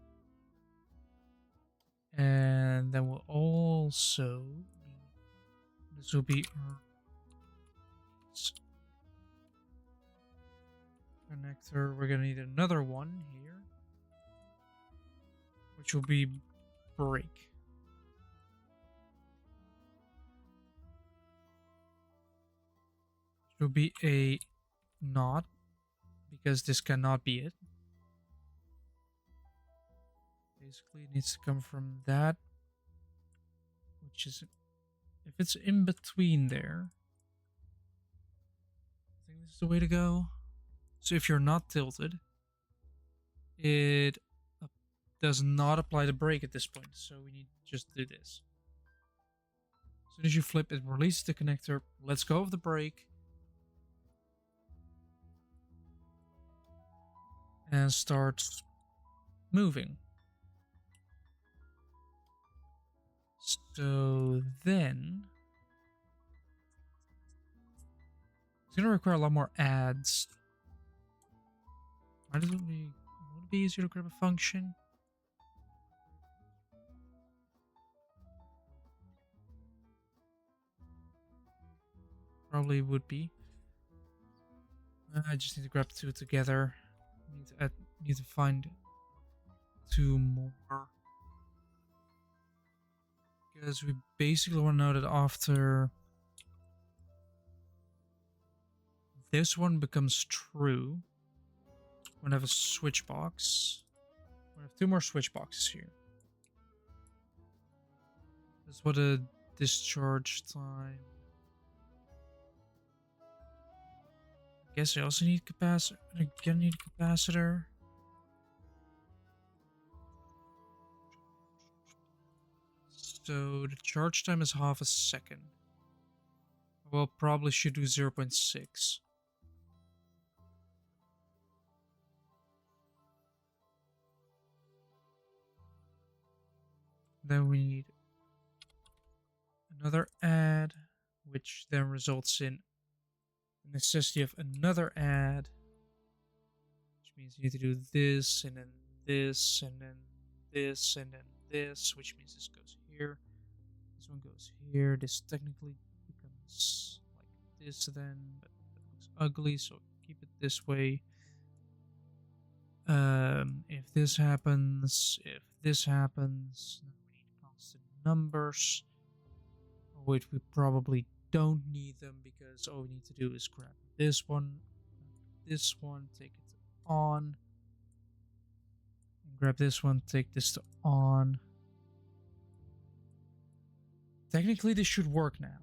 And then we'll also this will be our connector. We're gonna need another one here, which will be break. It will be a not, because this cannot be it. Basically, it needs to come from that, which is, if it's in between there, I think this is the way to go. So if you're not tilted, it does not apply the brake at this point. So we need to just do this. As soon as you flip, it releases the connector. Let's go of the brake. And starts moving. So then it's gonna require a lot more adds. Why doesn't we would it be easier to grab a function? Probably would be. I just need to grab two together. Need to find two more. Because we basically want to know that after this one becomes true, we're gonna have a switch box. We're gonna have two more switch boxes here. That's what a discharge time. I guess I also need capacitor. Again, need a capacitor. So the charge time is half a second. Well, probably should do 0.6. Then we need another add, which then results in the necessity of another add, which means you need to do this, and then this, and then this, and then this, which means this goes here. This one goes here. This technically becomes like this then, but that looks ugly, so keep it this way. If this happens, then we need constant numbers. Which we probably don't need them, because all we need to do is grab this one, take it to on, and grab this one, take this to on. Technically, this should work now.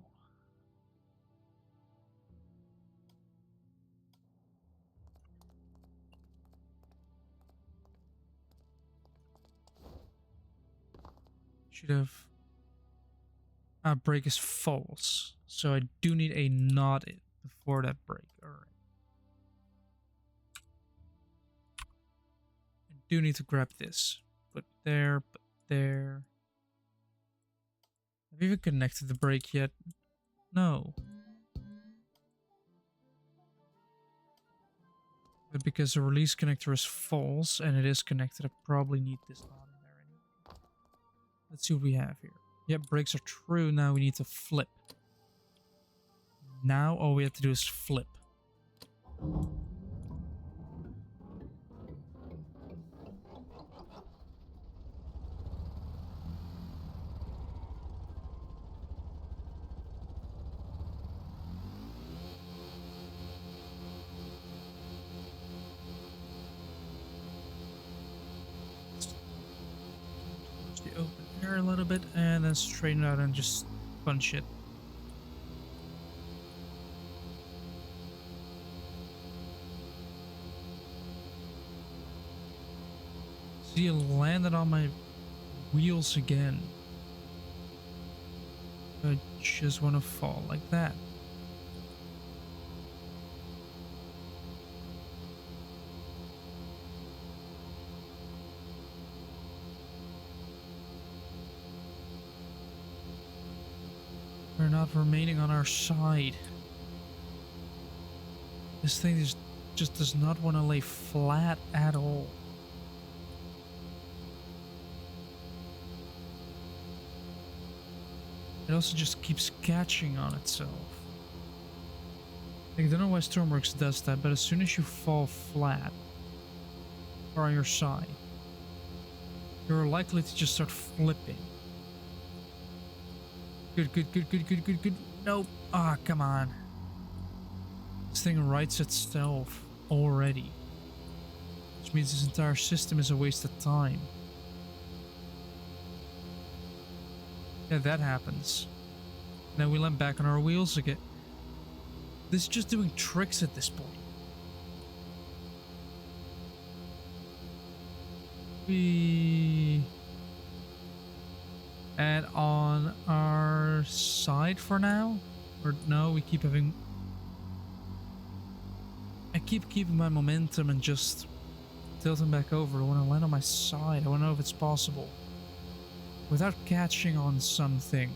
should have... brake is false. So I do need a not before that brake. Alright. I do need to grab this. Put there, put there. Have you even connected the brake yet? No. But because the release connector is false and it is connected, I probably need this not in there anyway. Let's see what we have here. Yep, brakes are true. Now we need to flip. Now all we have to do is flip. The open air a little bit and then straighten it out and just punch it. See, it landed on my wheels again. I just want to fall like that. We're not remaining on our side. This thing just does not want to lay flat at all. It also just keeps catching on itself. I don't know why Stormworks does that, but as soon as you fall flat or on your side, you're likely to just start flipping. Good, good, good, good, good, good, good. Nope. Ah, come on. This thing writes itself already. Which means this entire system is a waste of time. Yeah, that happens. Then we land back on our wheels again. This is just doing tricks at this point. And on our side for now? Or no, we keep having... I keep keeping my momentum and just tilting back over. I want to land on my side. I want to know if it's possible. Without catching on something.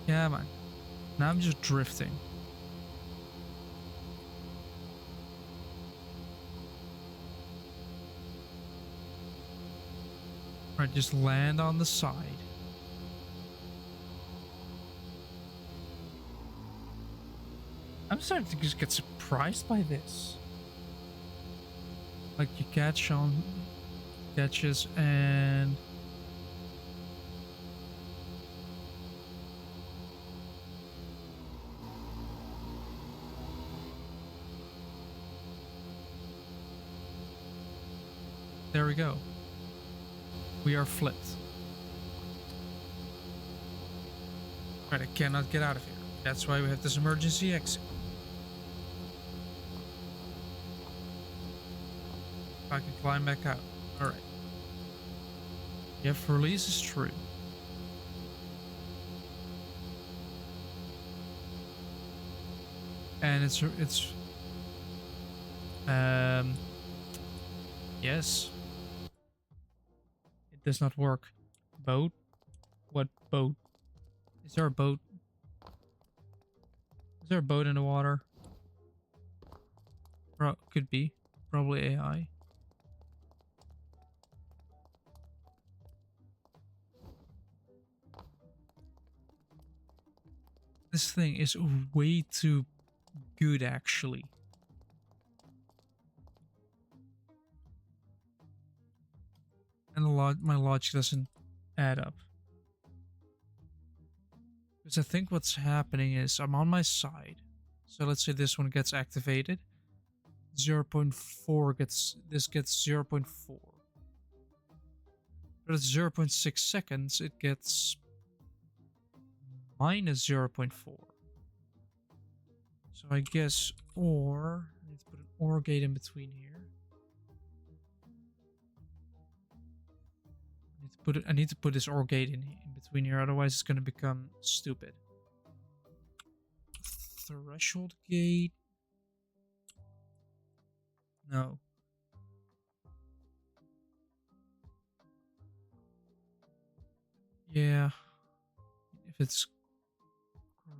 Yeah, man. Now I'm just drifting. Alright, just land on the side. I'm starting to just get surprised by this. Like you catch on catches and there we go. We are flipped. Right, I cannot get out of here. That's why we have this emergency exit. I can climb back out. Alright. If release is true. And it's yes. It does not work. Boat? What boat? Is there a boat? Is there a boat in the water? Could be. Probably AI. This thing is way too good, actually. And my logic doesn't add up. Because I think what's happening is I'm on my side. So let's say this one gets activated. 0.4 gets 0.4. But at 0.6 seconds, it gets minus 0.4. So I guess I need to put an OR gate in between here. put it. I need to put this OR gate in between here, otherwise it's gonna become stupid. Threshold gate. No. Yeah. If it's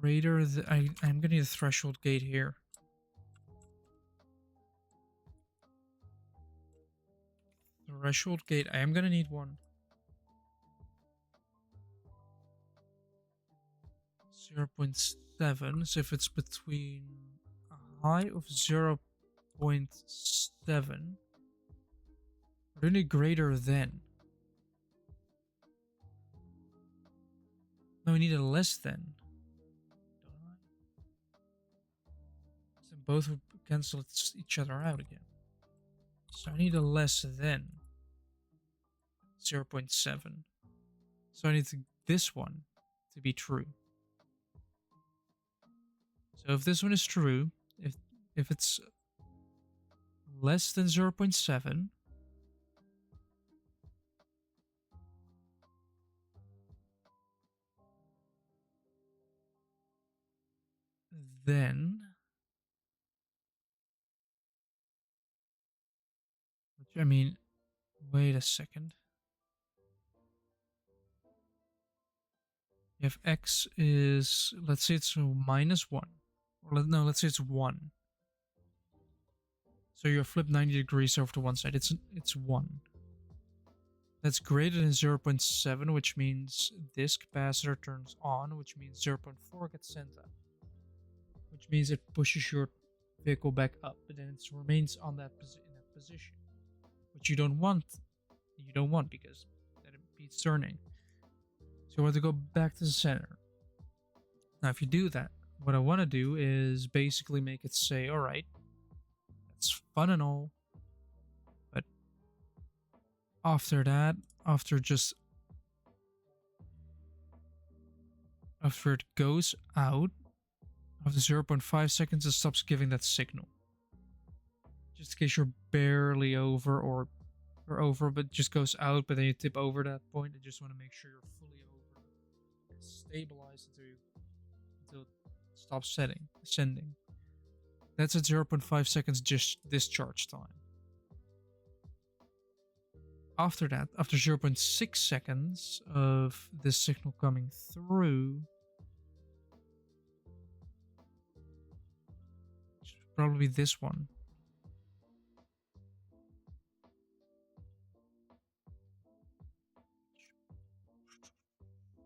greater, I'm gonna need a threshold gate here. Threshold gate. I am gonna need one. 0.7. So if it's between a high of 0.7, or any greater than. No, we need a less than. Don't I? So both would cancel each other out again. So I need a less than 0.7. So I need this one to be true. So if this one is true, if it's less than 0.7, then, I mean, wait a second. If x is, let's say it's -1, or no, let's say it's 1. So you're flipped 90 degrees over to one side. It's 1. That's greater than 0.7, which means this capacitor turns on, which means 0.4 gets sent up. Which means it pushes your vehicle back up, but then it remains on that in that position. Which you don't want. You don't want because that impedes turning. So you want to go back to the center. Now if you do that, what I want to do is basically make it say, alright, that's fun and all, but after that, after it goes out, after 0.5 seconds, it stops giving that signal. Just in case you're barely over or over, but just goes out, but then you tip over that point. I just want to make sure you're fully over and stabilized until it stops sending. That's at 0.5 seconds discharge time. After that, after 0.6 seconds of this signal coming through, probably this one.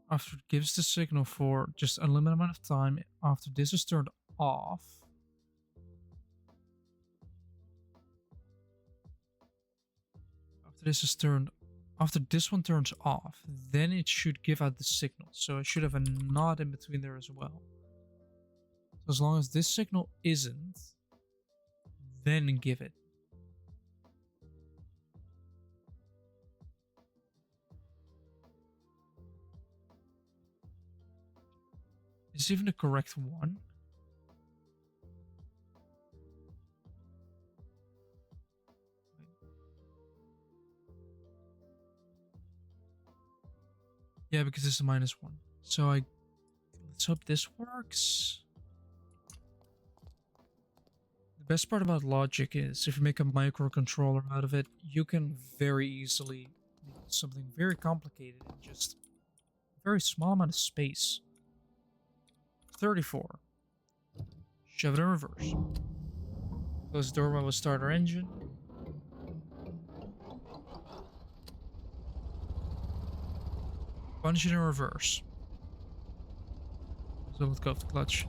After it gives the signal for just a limited amount of time, after this is turned off, after this one turns off, then it should give out the signal. So I should have a nod in between there as well. So as long as this signal isn't, then give it. Is this even the correct one? Yeah, because this is -1. So let's hope this works. The best part about logic is if you make a microcontroller out of it, you can very easily make something very complicated in just a very small amount of space. 34. Shove it in reverse. Close the door while we start our engine. Punch it in reverse. So let's go off the clutch.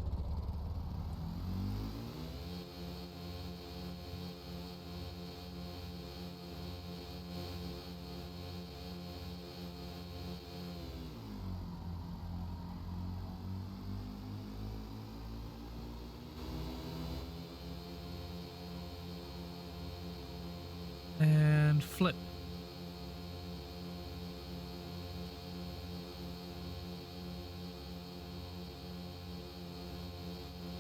And flip.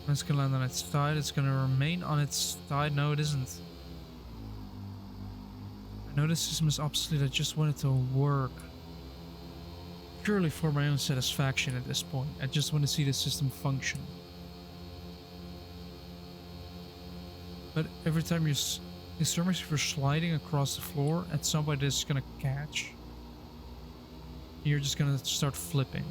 It's gonna land on its side. It's gonna remain on its side. No, it isn't. I know the system is obsolete. I just want it to work. purely for my own satisfaction at this point. I just want to see the system function. But every time you're Stormworks, if you're sliding across the floor at somebody that's gonna catch, you're just gonna start flipping.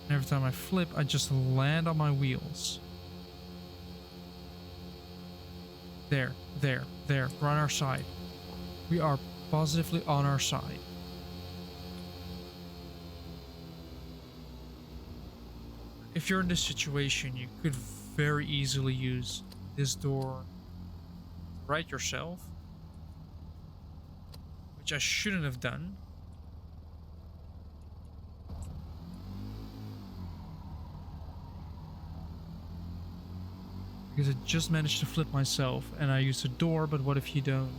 And every time I flip, I just land on my wheels. There, we're on our side. We are positively on our side. If you're in this situation, you could very easily use this door right yourself, which I shouldn't have done. Because I just managed to flip myself and I used a door, but what if you don't?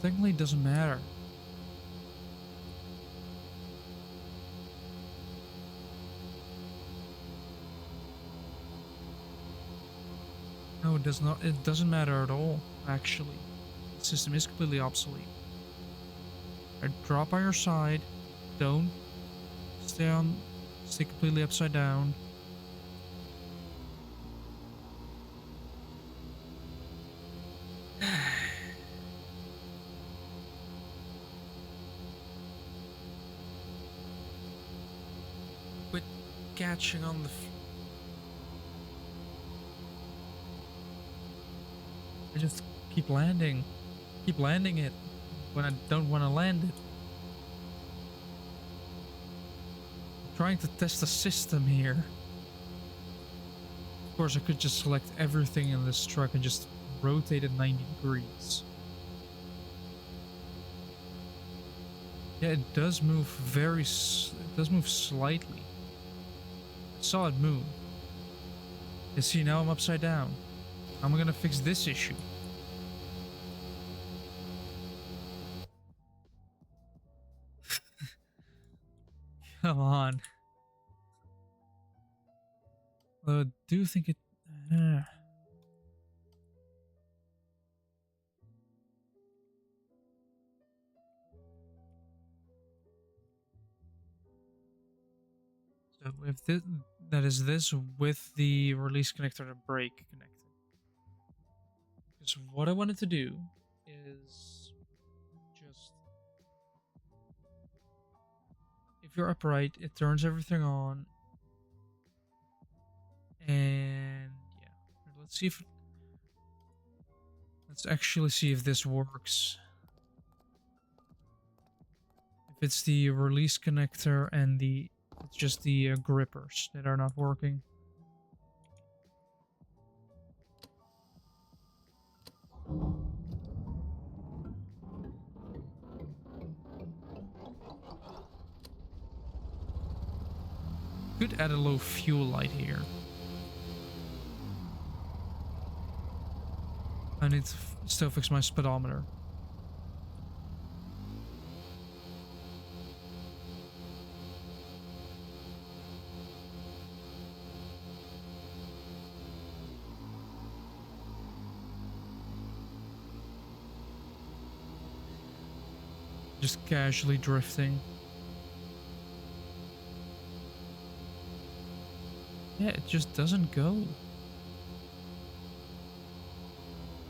Technically, it doesn't matter. No, it does not. It doesn't matter at all, actually. The system is completely obsolete. Right, drop on your side. Don't stay completely upside down. Quit catching on the I just keep landing it when I don't want to land it. I'm trying to test the system here. Of course, I could just select everything in this truck and just rotate it 90 degrees. Yeah, it does move it does move slightly. I saw it move. You see, now I'm upside down. How am I gonna fix this issue? Come on. I do think it... So if this... That is this with the release connector and brake connected. So what I wanted to do is just... If you're upright, it turns everything on. And yeah, let's see if... Let's actually see if this works. If it's the release connector and it's just the grippers that are not working. Could add a low fuel light here. I need to still fix my speedometer. Just casually drifting. Yeah, it just doesn't go.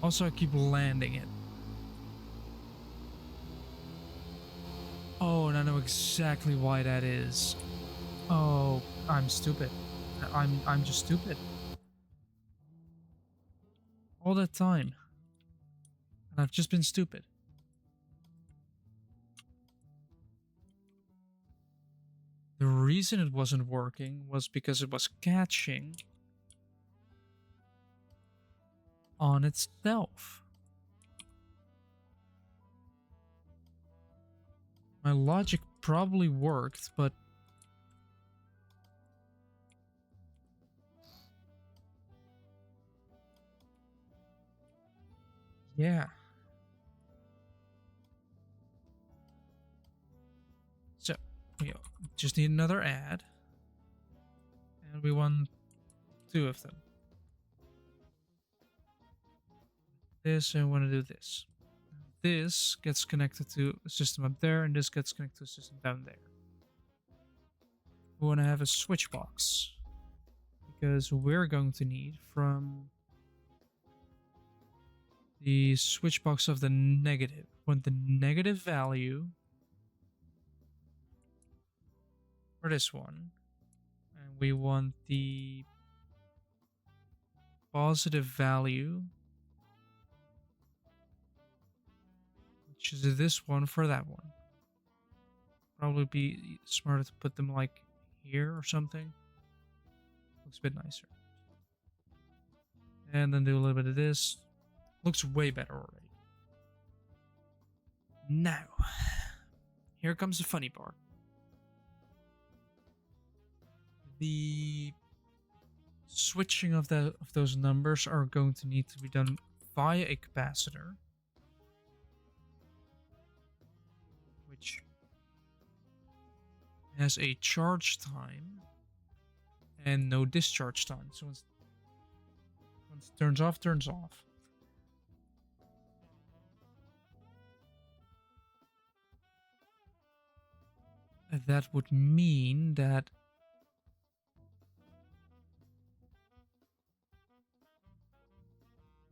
Also, I keep landing it. Oh, and I know exactly why that is. Oh, I'm stupid. I'm just stupid. All that time. And I've just been stupid. The reason it wasn't working was because it was catching on itself. My logic probably worked, but yeah. So we just need another ad, and we want 2 of them. this, and I want to do this. This gets connected to a system up there, and this gets connected to a system down there. We want to have a switch box because we're going to need from the switch box of the negative. We want the negative value for this one, and we want the positive value, which is this one, for that one. Probably be smarter to put them like here or something. Looks a bit nicer. And then do a little bit of this. Looks way better already. Now, here comes the funny part. The switching of those numbers are going to need to be done via a capacitor, which has a charge time and no discharge time. So once it turns off, turns off. And that would mean that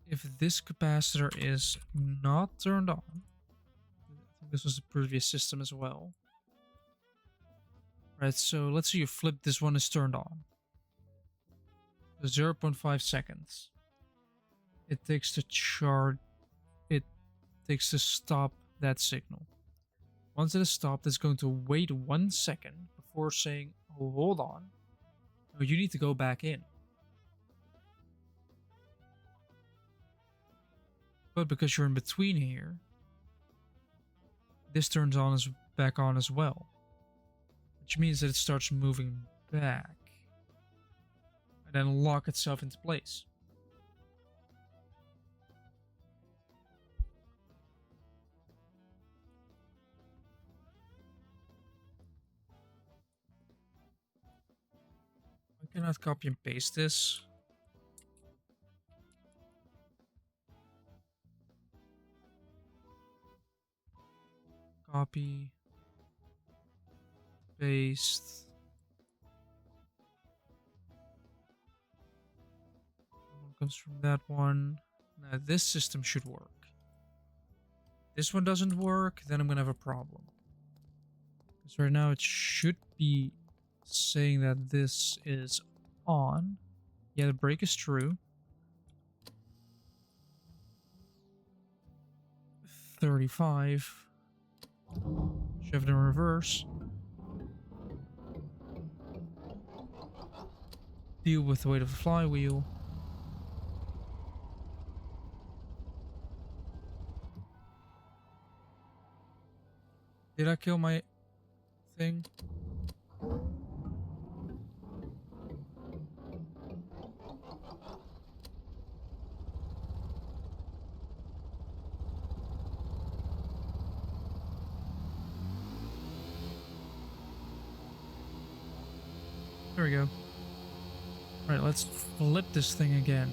if this capacitor is not turned on, I think this was the previous system as well. Right, so let's say you flip this one is turned on. 0.5 seconds. It takes to charge. It takes to stop that signal. Once it is stopped, it's going to wait 1 second before saying, "Oh, hold on. No, you need to go back in." But because you're in between here, this turns on as back on as well, which means that it starts moving back and then lock itself into place. I cannot copy and paste this. Copy, paste. One comes from that one. Now this system should work. This one doesn't work, then I'm gonna have a problem. Because right now it should be saying that this is on. Yeah, the break is true. 35. Shove it in reverse. Deal with the weight of the flywheel. Did I kill my thing? There we go. Right, let's flip this thing again.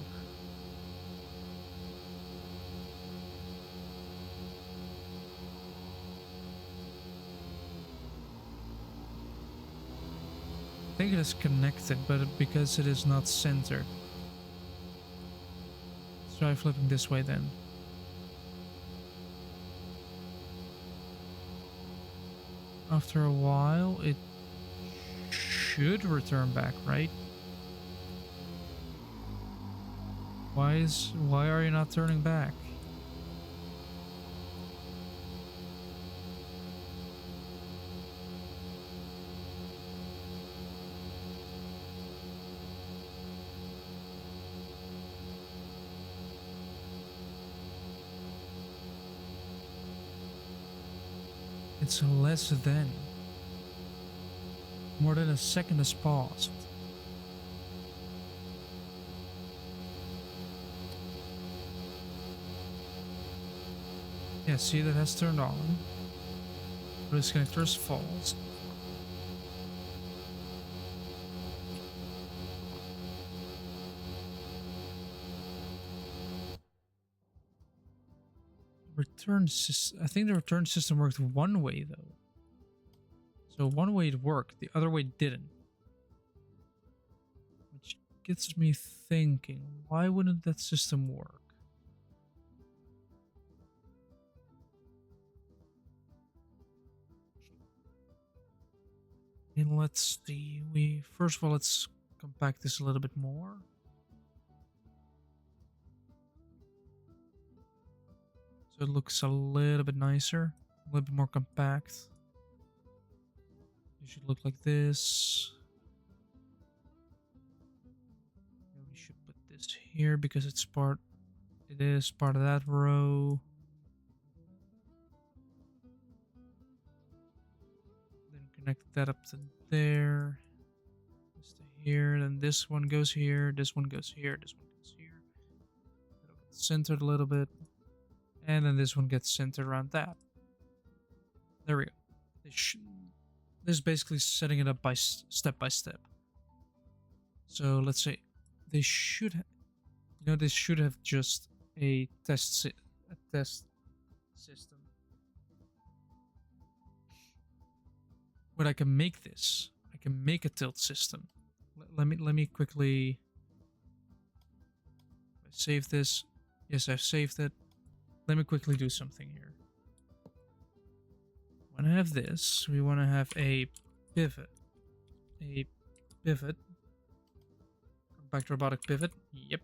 I think it is connected, but because it is not centered. Let's try flipping this way then. After a while, it should return back, right? Why are you not turning back? It's less than. More than a second has passed. Yeah, see, that has turned on. This connector is false. return system. I think the return system worked one way though. So one way it worked, the other way didn't. Which gets me thinking, why wouldn't that system work? And let's see. First of all, let's compact this a little bit more. So it looks a little bit nicer, a little bit more compact. It should look like this. We should put this here because it is part of that row. Then connect that up to there. This to here, then this one goes here, this one goes here, this one goes here. It'll get centered a little bit. And then this one gets centered around that. There we go. This is basically setting it up by step by step. So let's say they should, they should have just a test system. But I can make this. I can make a tilt system. Let me quickly save this. Yes, I've saved it. Let me quickly do something here. We want to have this. We want to have a pivot. A pivot. Compact robotic pivot. Yep.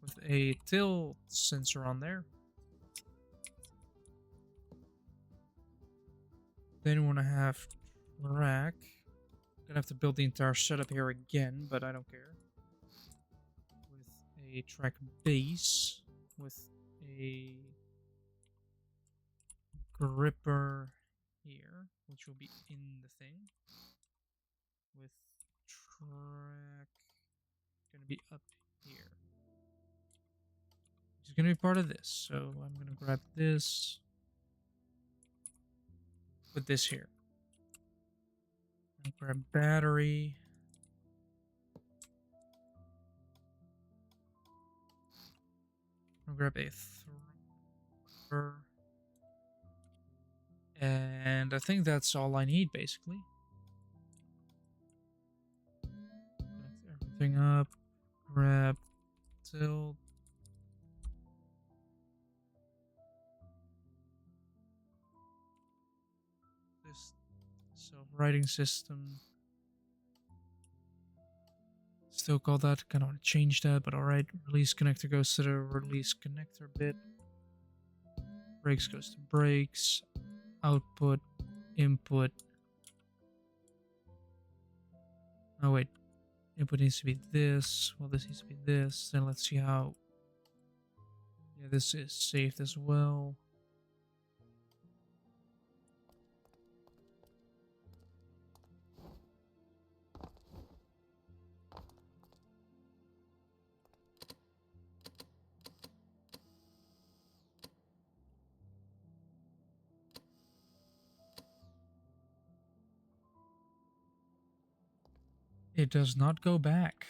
With a tilt sensor on there. Then we want to have track. I'm gonna have to build the entire setup here again, but I don't care. With a track base. With a gripper here, which will be in the thing, with track gonna be up here. It's gonna be part of this, so I'm gonna grab this, put this here. Grab battery. I'll grab a thrower. And I think that's all I need, basically. Connect everything up. Grab tilt. This self-writing system. Still call that. Kind of want to change that, but alright. Release connector goes to the release connector bit. Brakes goes to brakes. Output, input. Oh wait, input needs to be this. Well, this needs to be this. Then let's see how. Yeah, this is saved as well. It does not go back.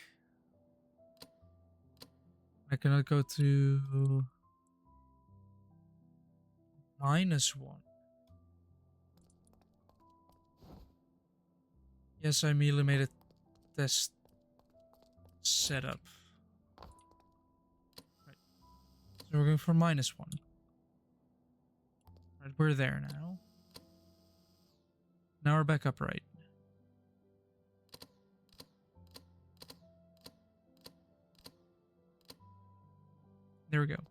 I cannot go to -1. Yes, I immediately made a test setup. Right. So we're going for -1. Right, we're there now. Now we're back upright. There we go.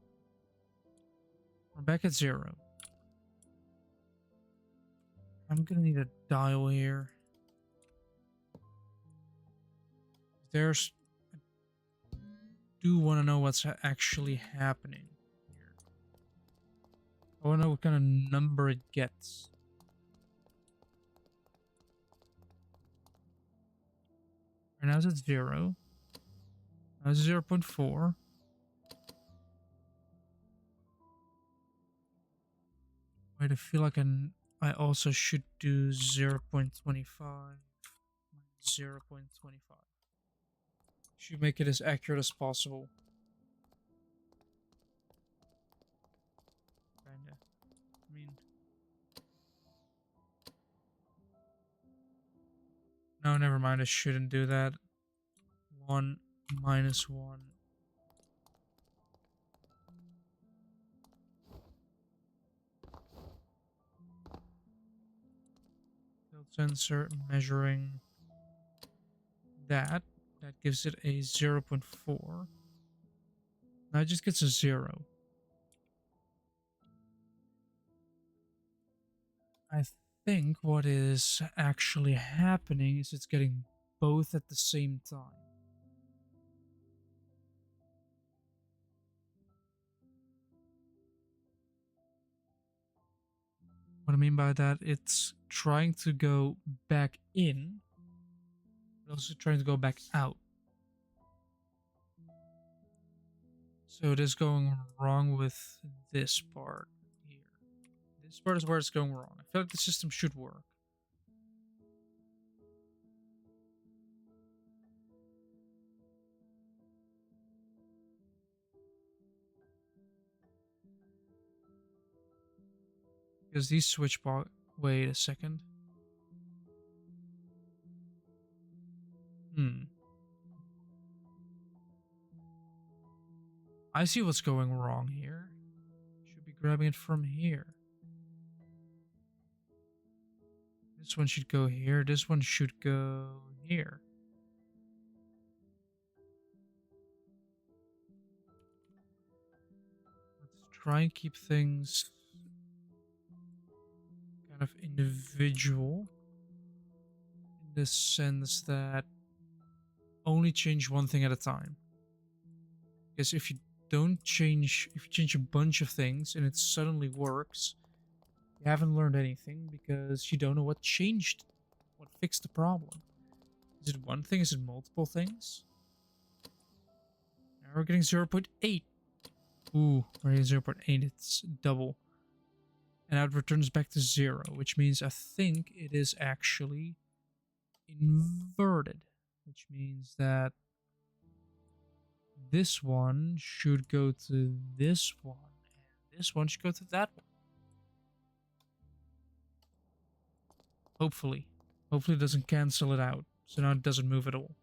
We're back at 0. I'm gonna need a dial here. There's... I do want to know what's actually happening here. I want to know what kind of number it gets. Right now it's at 0. Now it's 0.4. Wait, I feel like I also should do 0.25 minus 0.25. Should make it as accurate as possible. Okay, I mean, no, never mind. I shouldn't do that. 1 minus 1. Field sensor measuring that. That gives it a 0.4. Now it just gets a 0. I think what is actually happening is it's getting both at the same time. What I mean by that, it's trying to go back in, but also trying to go back out. So it is going wrong with this part here. This part is where it's going wrong. I feel like the system should work. Because these switch box. Wait a second. I see what's going wrong here. Should be grabbing it from here. This one should go here. This one should go here. Let's try and keep things kind of individual in the sense that only change one thing at a time. Because if you change a bunch of things and it suddenly works, you haven't learned anything because you don't know what changed, what fixed the problem. Is it one thing? Is it multiple things? Now we're getting 0.8. Ooh, we're getting 0.8. It's double. And now it returns back to 0, which means I think it is actually inverted, which means that this one should go to this one, and this one should go to that one. Hopefully. Hopefully it doesn't cancel it out, so now it doesn't move at all.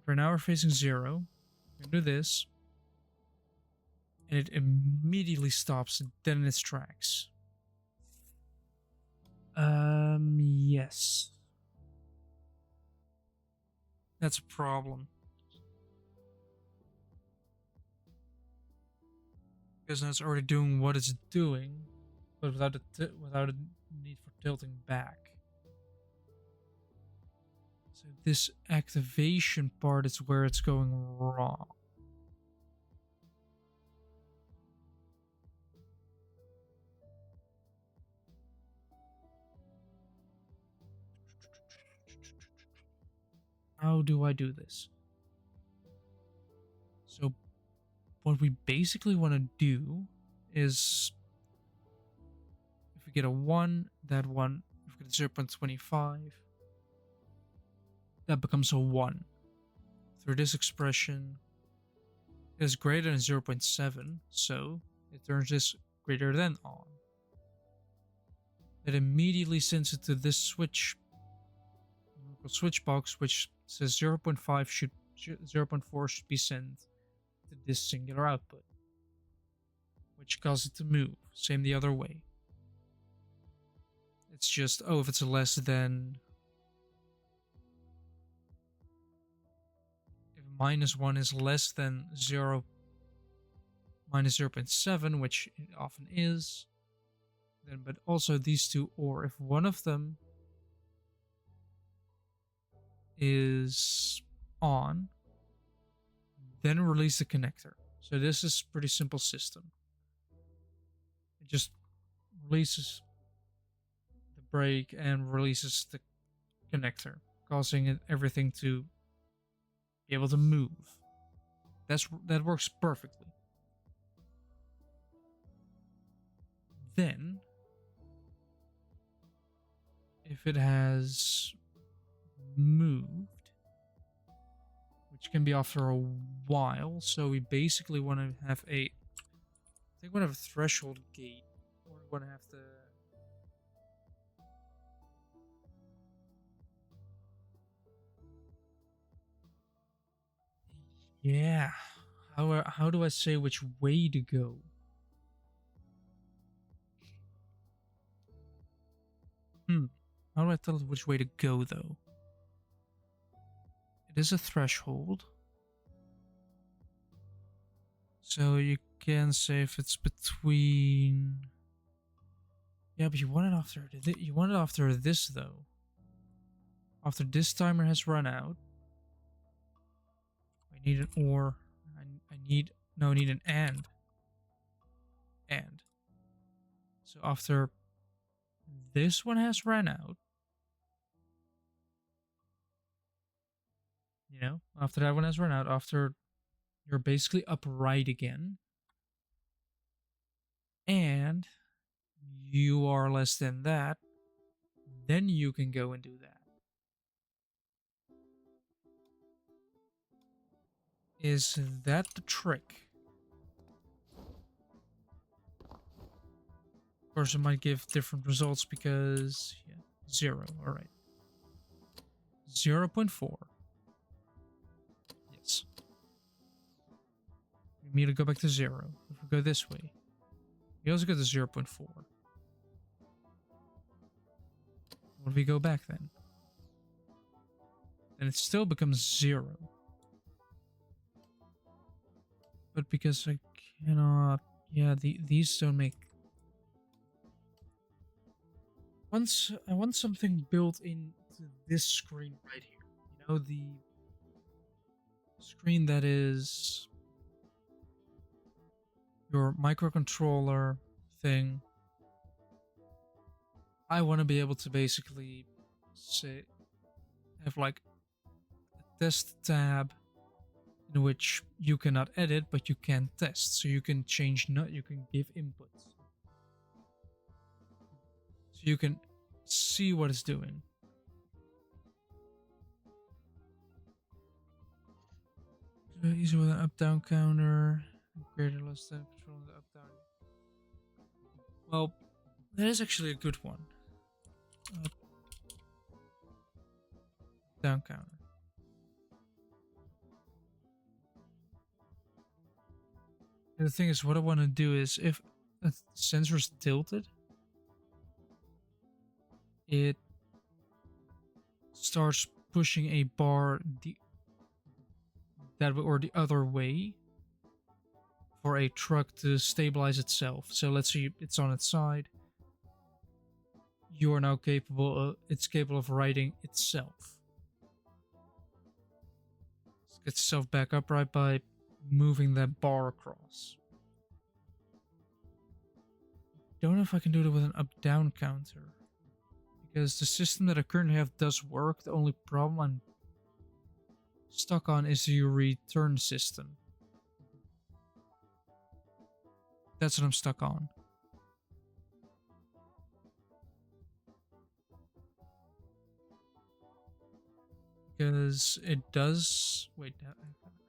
Right now we're facing 0. We can do this. And it immediately stops dead in its tracks. Yes. That's a problem. Because now it's already doing what it's doing, but without a need for tilting back. So this activation part is where it's going wrong. How do I do this? So what we basically want to do is, if we get a 1, that one, if we get 0.25, that becomes a 1. Through this expression, it is greater than 0.7, so it turns this greater than on. It immediately sends it to this switch box, which says 0.4 should be sent to this singular output, which causes it to move. Same the other way. It's just, oh, if it's less than, if -1 is less than 0 minus 0.7, which it often is, then, but also these two, or if one of them is on, then release the connector. So this is a pretty simple system. It just releases the brake and releases the connector, causing everything to be able to move. That works perfectly. Then, if it has moved, which can be after a while, so we basically want to have a think we're gonna have a threshold gate. We're gonna have to. Yeah. How do I say which way to go? How do I tell it which way to go though? It is a threshold. So you can say if it's between. Yeah, but you want it after. You want it after this though. After this timer has run out. I need an or. I need no. I need an and. And. So after this one has run out. You know, after that one has run out. After you're basically upright again. And you are less than that. Then you can go and do that. Is that the trick? Of course, it might give different results because, yeah, 0. All right. 0.4. Yes. We need to go back to 0. If we go this way, we also go to 0.4. What if we go back then? Then it still becomes 0. But because I cannot... Yeah, these don't make... I want something built into this screen right here. You know, the screen that is your microcontroller thing. I want to be able to basically say have like a test tab in which you cannot edit but you can test, so you can change, you can give inputs, so you can see what it's doing. Easy with an up-down counter, greater less than control the up-down. Well, that is actually a good one. Up, down counter. And the thing is, what I want to do is, if a sensor is tilted, it starts pushing a bar that or the other way for a truck to stabilize itself. So let's say it's on its side. You are now capable. It's capable of riding itself. It gets itself back upright by moving that bar across. Don't know if I can do it with an up-down counter, because the system that I currently have does work. The only problem I'm stuck on is the return system. That's what I'm stuck on. Because it does... Wait, I've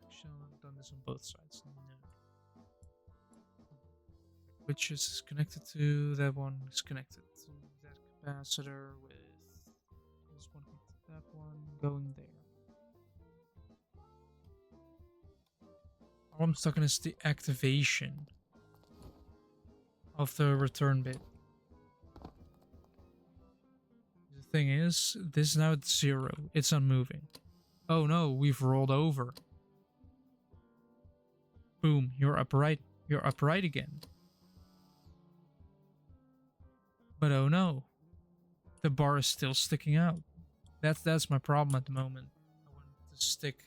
actually done this on both sides. No. Which is connected to... That one is connected to that capacitor with... This one connected to that one going there. All I'm stuck on is the activation of the return bit. The thing is, this is now at 0. It's not moving. Oh no, we've rolled over. Boom, you're upright. You're upright again. But oh no, the bar is still sticking out. That's my problem at the moment. I want it to stick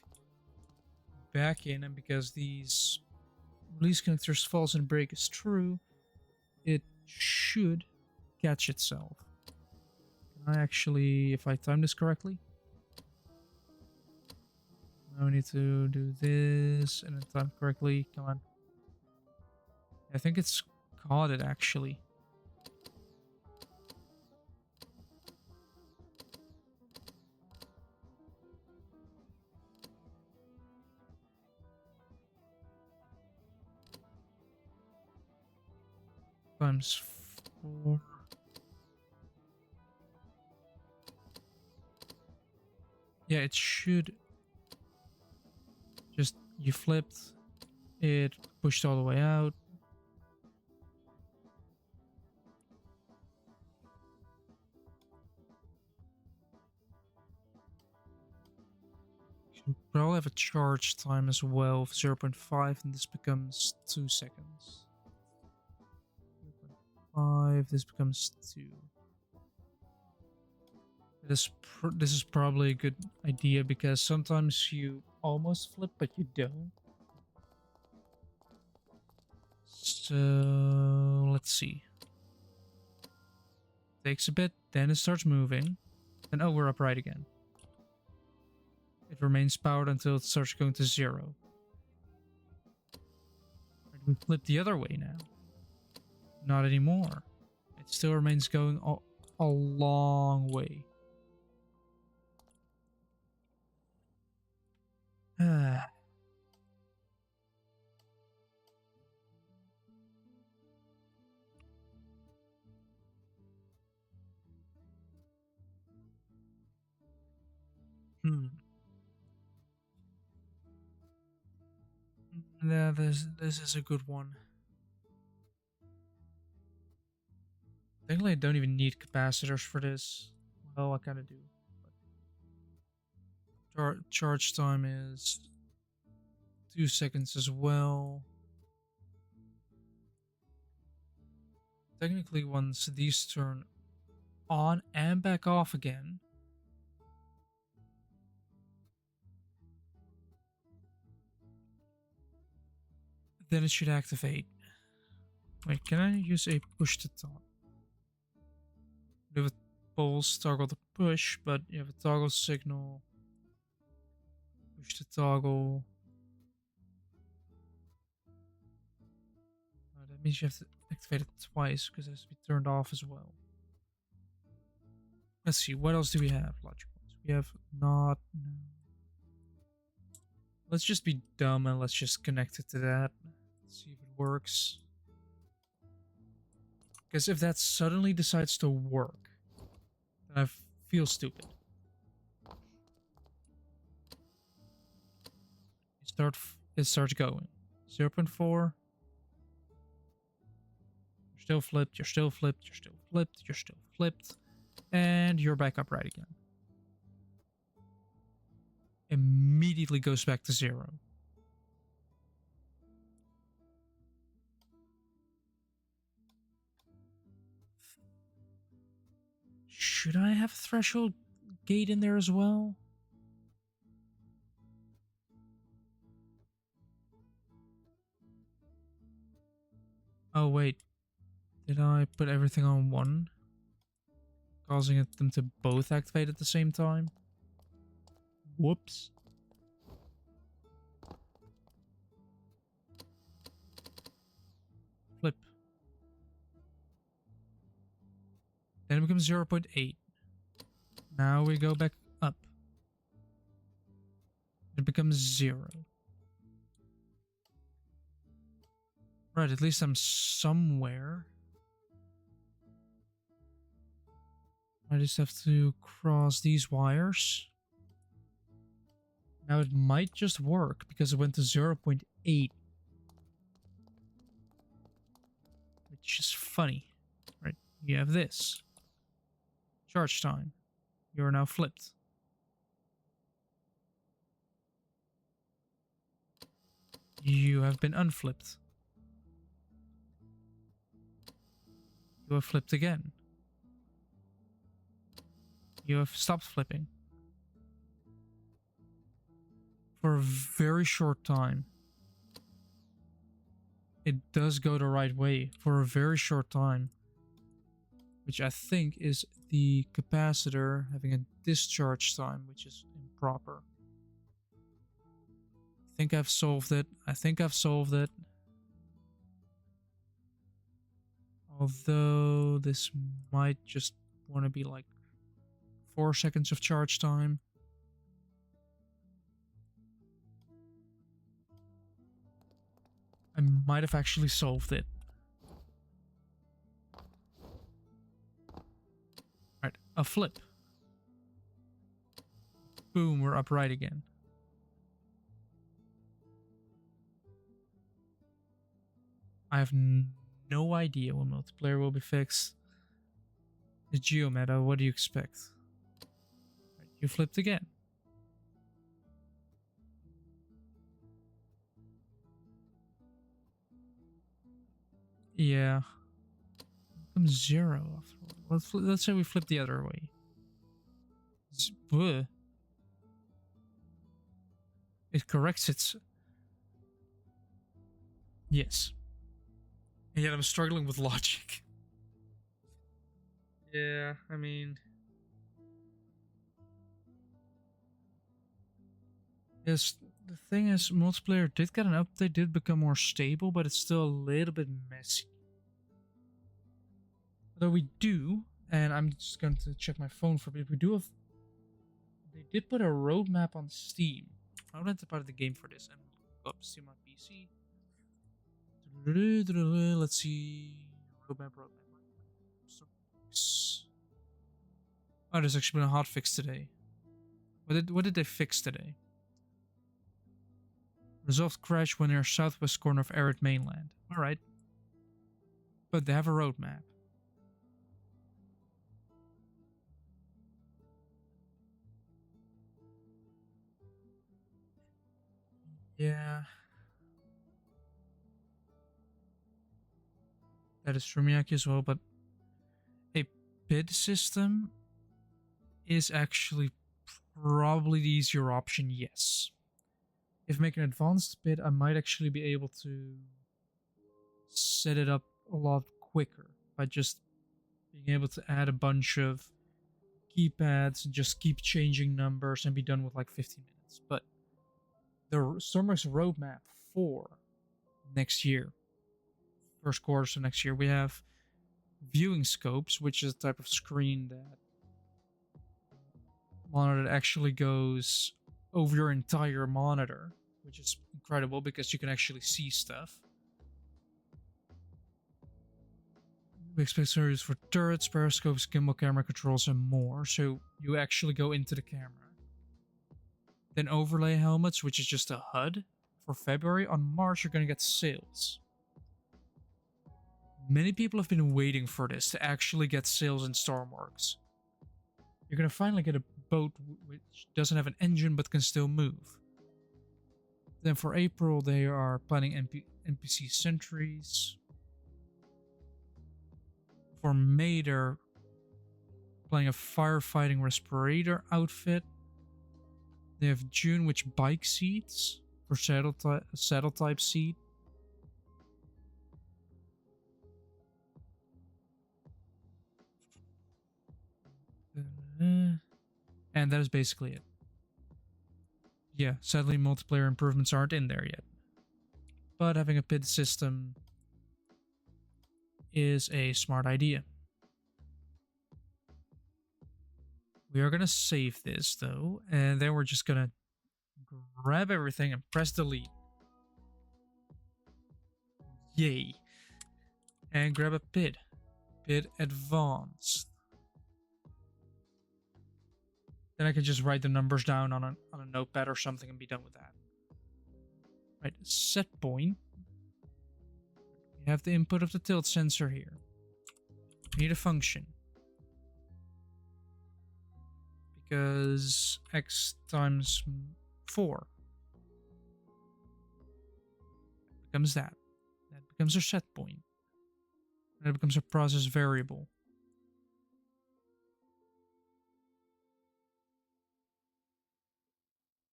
back in, and because these release connectors false and break is true, it should catch itself. Can I actually, if I time this correctly? Now we need to do this and then time correctly. Come on. I think it's caught it actually. times 4. Yeah, it should just, you flipped, it pushed all the way out. You probably have a charge time as well of 0.5, and this becomes 2 seconds. 0.5, this becomes 2. This is probably a good idea because sometimes you almost flip, but you don't. So let's see. Takes a bit, then it starts moving. Then oh, we're upright again. It remains powered until it starts going to 0. We flip the other way now. Not anymore. It still remains going a long way. Yeah, this is a good one. Thankfully, I don't even need capacitors for this. Well, I kind of do. Charge time is 2 seconds as well. Technically, once these turn on and back off again, then it should activate. Wait, can I use a push to top? You have a pulse toggle to push, but you have a toggle signal. Push to toggle. That means you have to activate it twice because it has to be turned off as well. Let's see, what else do we have? Logic ones. We have not. No. Let's just be dumb and let's just connect it to that. Let's see if it works. Because if that suddenly decides to work, then I feel stupid. It starts going. 0.4. You're still flipped, you're still flipped, you're still flipped, you're still flipped. And you're back upright again. Immediately goes back to 0. Should I have a threshold gate in there as well? Oh wait, did I put everything on 1? Causing them to both activate at the same time? Whoops. Flip. Then it becomes 0.8. Now we go back up. It becomes 0. Right, at least I'm somewhere. I just have to cross these wires. Now it might just work because it went to 0.8. Which is funny. Right, you have this. Charge time. You are now flipped. You have been unflipped. You have flipped again. You have stopped flipping. For a very short time. It does go the right way for a very short time. Which I think is the capacitor having a discharge time, which is improper. I think I've solved it. I think I've solved it. Although this might just want to be like 4 seconds of charge time. I might have actually solved it. a flip. Boom, we're upright again. I have no idea when multiplayer will be fixed. The geometa, what do you expect? Right, you flipped again. Yeah. From 0 after. Let's say we flip the other way. Bleh. It corrects its. Yes. And yet I'm struggling with logic. Yeah, I mean. Yes, the thing is, multiplayer did get an update, did become more stable, but it's still a little bit messy. Although we do, and I'm just going to check my phone for a bit, we do have. They did put a roadmap on Steam. I went to part of the game for this and look up Steam on PC. Let's see. Roadmap. Oh, there's actually been a hotfix today. What did they fix today? Resolved crash when near southwest corner of arid mainland. Alright. But they have a roadmap. Yeah. That is true, Miyaki, as well, but a bid system is actually probably the easier option, yes. If I make an advanced bid, I might actually be able to set it up a lot quicker by just being able to add a bunch of keypads and just keep changing numbers and be done with like 15 minutes. But the Stormworks roadmap for next year, first quarter of next year, we have viewing scopes, which is a type of screen that monitor that actually goes over your entire monitor, which is incredible because you can actually see stuff. We expect service for turrets, periscopes, gimbal camera controls, and more. So you actually go into the camera. Then overlay helmets, which is just a HUD for February. On March, you're going to get sails. Many people have been waiting for this to actually get sails in Stormworks. You're going to finally get a boat which doesn't have an engine but can still move. Then for April, they are planning NPC sentries. For May, they're planning a firefighting respirator outfit. They have June, which bike seats for saddle type seat. And that is basically it. Yeah, sadly multiplayer improvements aren't in there yet. But having a bid system is a smart idea. We are going to save this though, and then we're just going to grab everything and press delete. Yay. And grab a bid. Bid advanced. Then I can just write the numbers down on a notepad or something and be done with that. Right, set point. We have the input of the tilt sensor here. We need a function. Because x times 4 becomes that. That becomes our set point. And it becomes a process variable.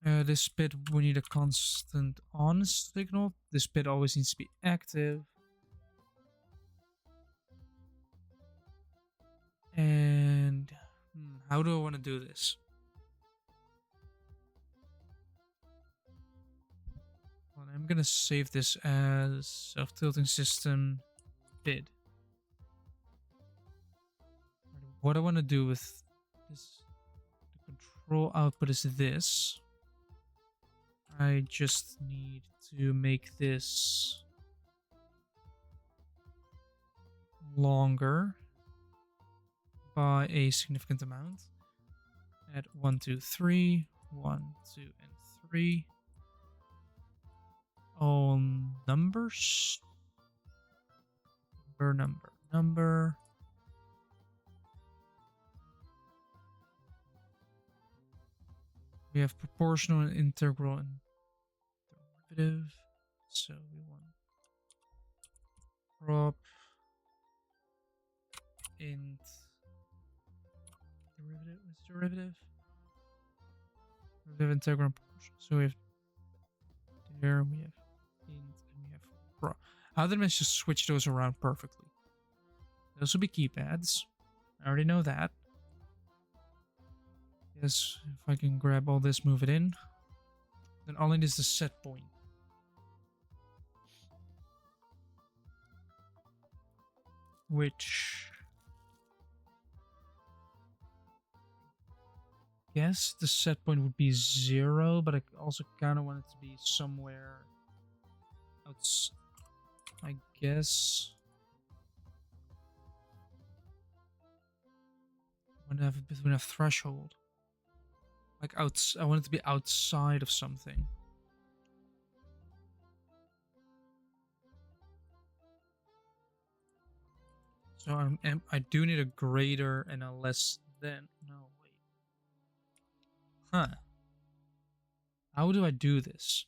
This bit, we need a constant on signal. This bit always needs to be active. And how do I want to do this? Well, I'm going to save this as self-tilting system bid. What I want to do with this, the control output is this. I just need to make this longer by a significant amount. At 1, 2, 3, 1, 2, and 3. All numbers. Number. We have proportional and integral and derivative. So we want prop int derivative. What's derivative? Derivative integral and proportional. So we have there, we have int, and we have prop. How did I manage to switch those around perfectly? Those will be keypads. I already know that. Yes, if I can grab all this, move it in. Then all I need is the set point. Which... yes, the set point would be 0, but I also kind of want it to be somewhere outside. I guess... I want to have it between a threshold. Like I want it to be outside of something. So I do need a greater and a less than. No, wait. Huh. How do I do this?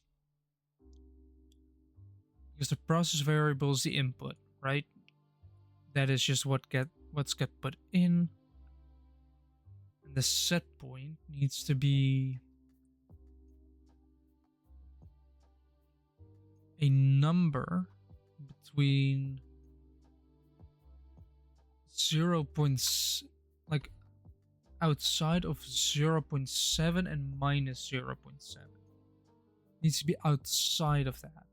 Because the process variable is the input, right? That is just what's get put in. And the set point needs to be a number between 0. Like outside of 0.7 and minus 0.7. Needs to be outside of that.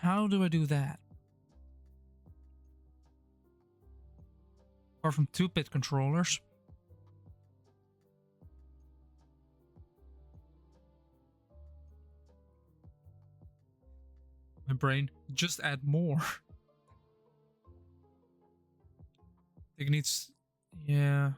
How do I do that? Apart from 2-bit controllers. My brain, just add more. It needs, yeah.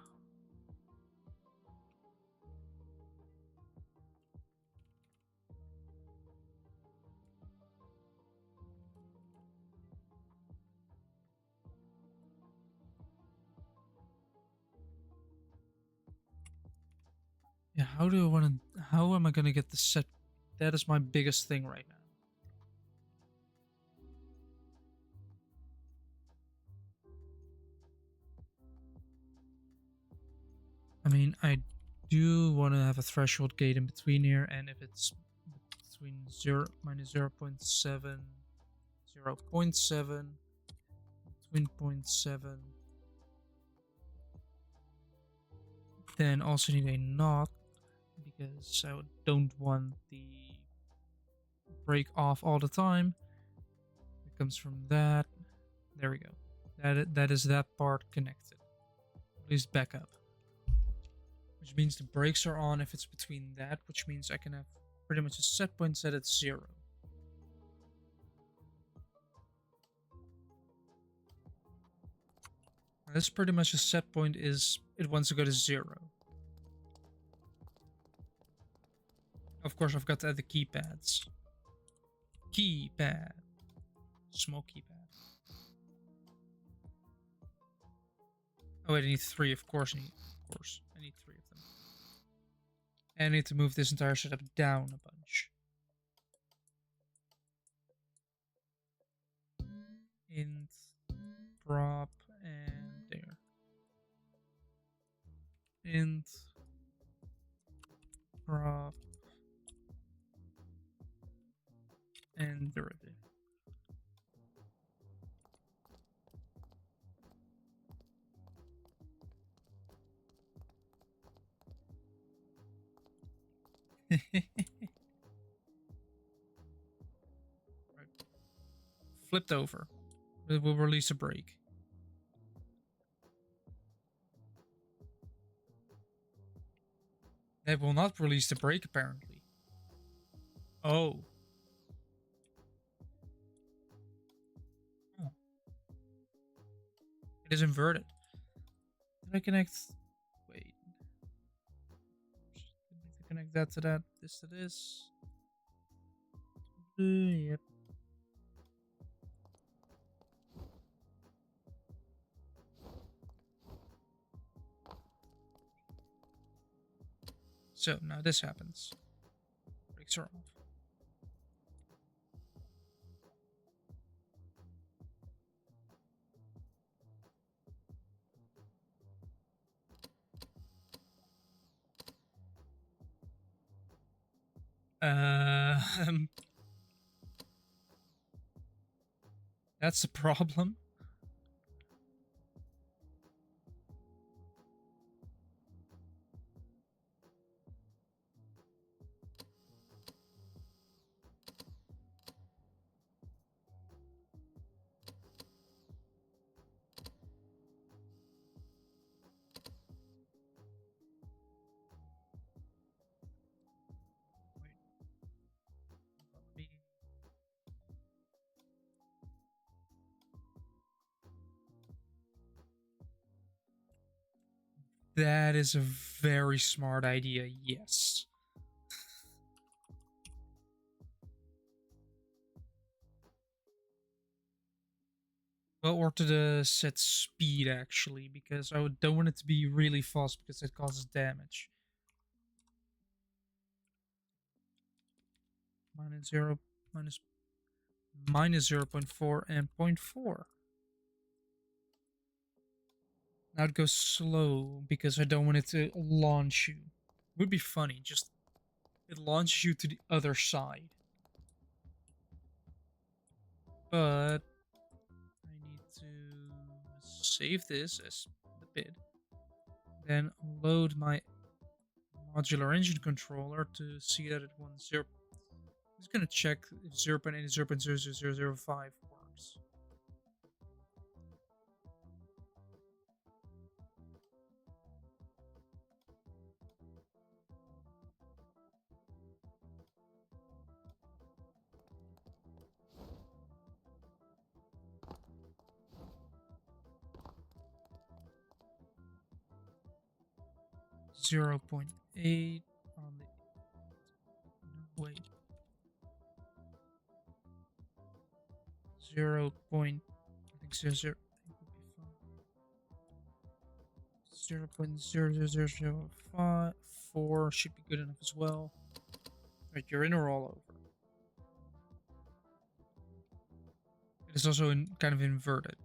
Yeah, how am I gonna get the set? That is my biggest thing right now. I mean, I do want to have a threshold gate in between here, and if it's between 0 minus 0.7, 0.7, between 0.7, then also need a not, because I don't want the break off all the time. It comes from that. There we go. That is that part connected. At least back up. Which means the brakes are on if it's between that, which means I can have pretty much a set point set at 0. And that's pretty much a set point is it wants to go to 0. Of course, I've got to add the keypads. Keypad. Small keypad. Oh wait, I need 3, of course. I need 3 of them. And I need to move this entire setup down a bunch. Int, prop, and there. Int, prop, and derivative. Right. Flipped over. It will release a brake. That will not release the brake apparently. Oh. It is inverted. Did I connect? Wait. Did I connect that to that? This to this? Yep. So now this happens. Brakes are off. That's the problem. Wait, that is a very smart idea, yes. Well, or to the set speed, actually, because I don't want it to be really fast because it causes damage. Minus 0, minus 0.4 and 0.4. Now it goes slow because I don't want it to launch you. It would be funny, just it launches you to the other side. But I need to save this as the bid. Then load my modular engine controller to see that it wants 0. I'm just gonna check if 0.8 and 0.00005 works. 0.8 on the no, wait 0. I think 0, 0.00054 should be good enough as well. Right, you're in a rollover. It is also kind of inverted.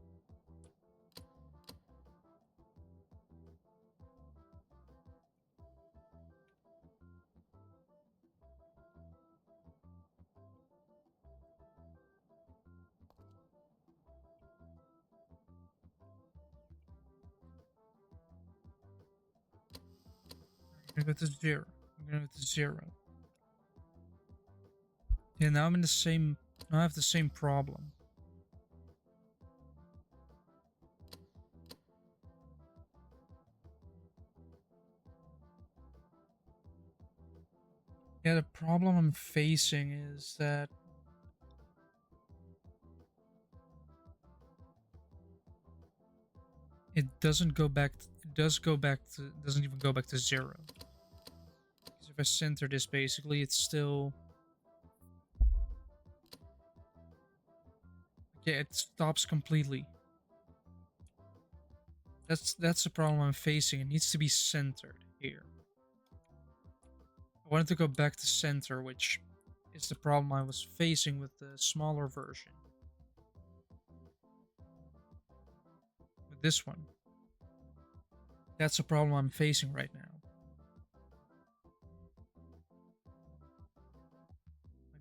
I'm gonna go to 0. I'm gonna go to 0. Yeah, now I'm in the same. Now I have the same problem. Yeah, the problem I'm facing is that it doesn't go back. It does go back to. Doesn't even go back to 0. Because if I center this, basically, it's still. Yeah, it stops completely. That's the problem I'm facing. It needs to be centered here. I wanted to go back to center, which is the problem I was facing with the smaller version. With this one. That's the problem I'm facing right now.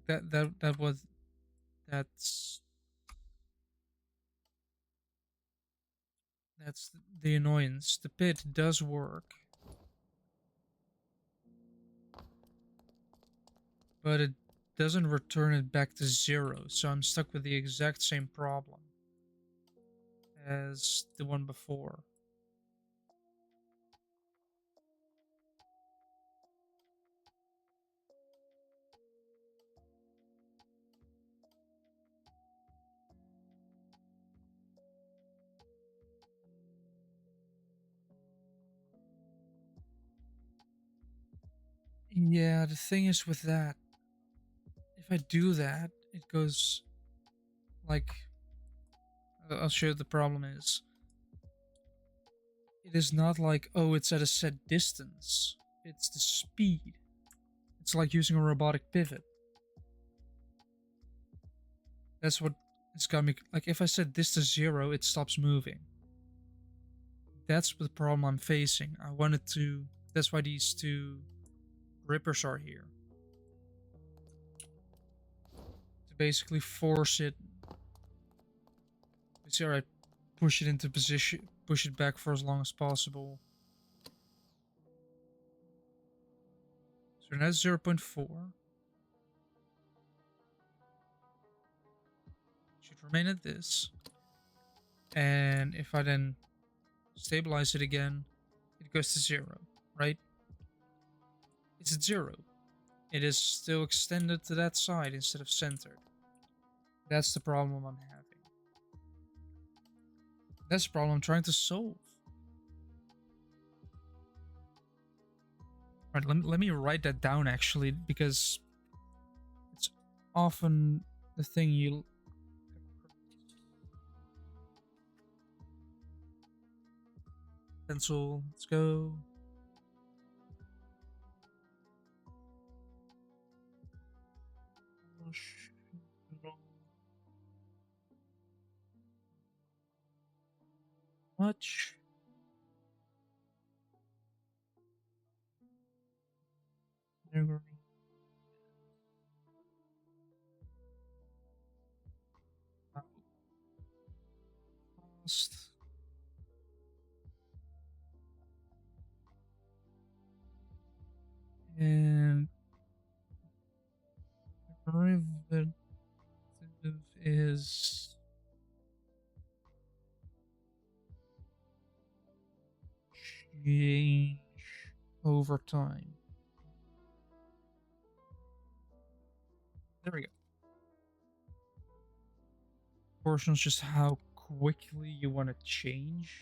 Like that was that's the annoyance. The pit does work, but it doesn't return it back to 0, so I'm stuck with the exact same problem as the one before. Yeah, the thing is with that, if I do that, it goes like I'll show you the problem is. It is not like, oh, it's at a set distance. It's the speed. It's like using a robotic pivot. That's what it's got me. Like, if I set this to 0, it stops moving. That's the problem I'm facing. I wanted to. That's why these two rippers are here. To basically force it. You see, alright, push it into position. Push it back for as long as possible. So that's 0.4. Should remain at this. And if I then stabilize it again, it goes to 0, right? It's at 0. It is still extended to that side instead of centered. That's the problem I'm having. That's the problem I'm trying to solve. Right, let me write that down actually, because it's often the thing you... Pencil, let's go. Much. And derivative is change over time. There we go. Proportional is just how quickly you want to change.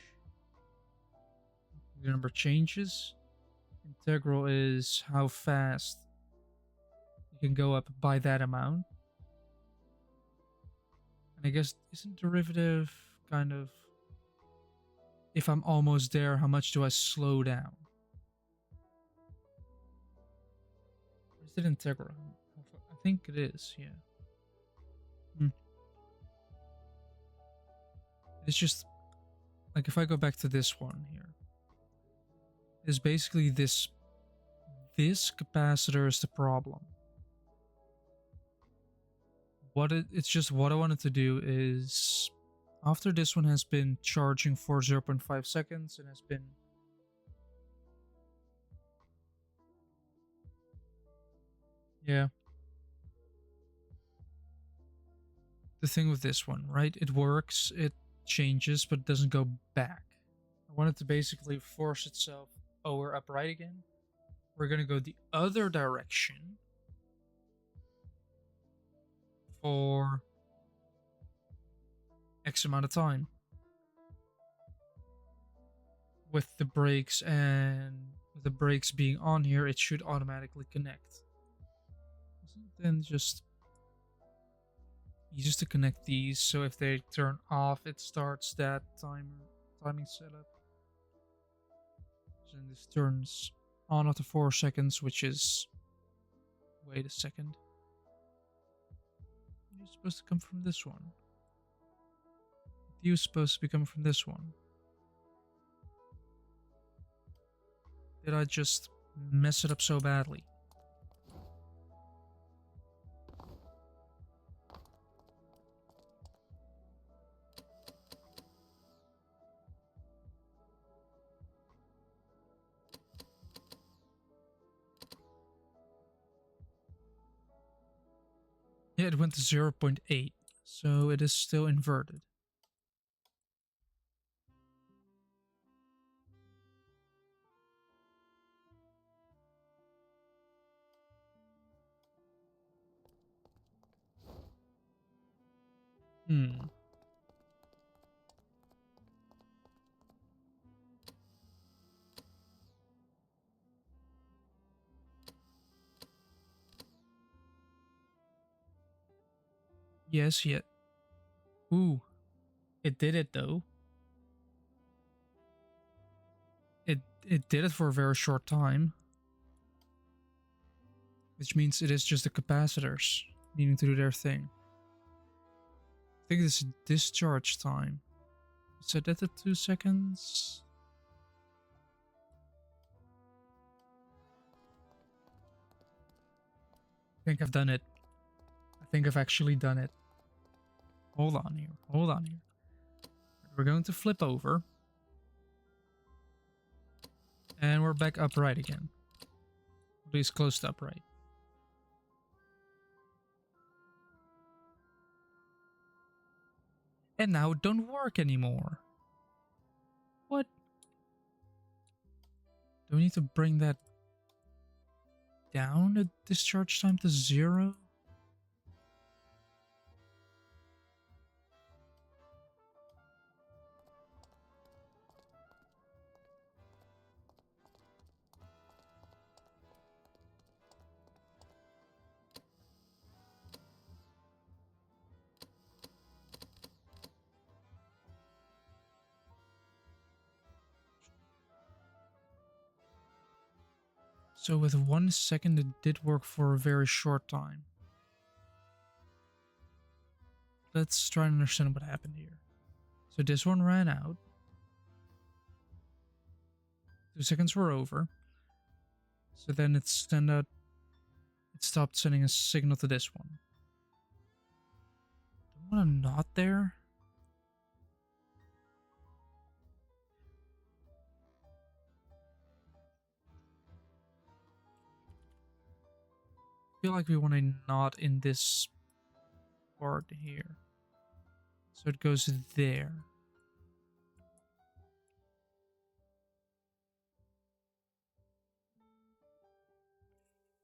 The number changes. Integral is how fast you can go up by that amount. And I guess, isn't derivative kind of, if I'm almost there, how much do I slow down? Is it integral? I think it is, yeah. It's just, like, if I go back to this one here, it's basically this capacitor is the problem. It's just what I wanted to do is, after this one has been charging for 0.5 seconds and has been the thing with this one, right? It works, it changes, but it doesn't go back. I want it to basically force itself, oh, we're upright again. We're gonna go the other direction for X amount of time. With the brakes and the brakes being on here, it should automatically connect. Then just easiest to connect these, so if they turn off, it starts that timing setup. So then this turns on after 4 seconds, which is, wait a second, you're supposed to come from this one. You're supposed to be coming from this one. Did I just mess it up so badly? Yeah, it went to 0.8, so it is still inverted. Yes, yet. Ooh, it did it though. It did it for a very short time. Which means it is just the capacitors needing to do their thing. I think this is discharge time. Set that at 2 seconds. I think I've done it. I think I've actually done it. Hold on here. Hold on here. We're going to flip over. And we're back upright again. At least close to upright. And now it don't work anymore. What? Do we need to bring that down, the discharge time to 0? So with 1 second it did work for a very short time. Let's try and understand what happened here. So this one ran out. 2 seconds were over. So then it stopped sending a signal to this one. Do I want a knot there? I feel like we want a knot in this part here. So it goes there.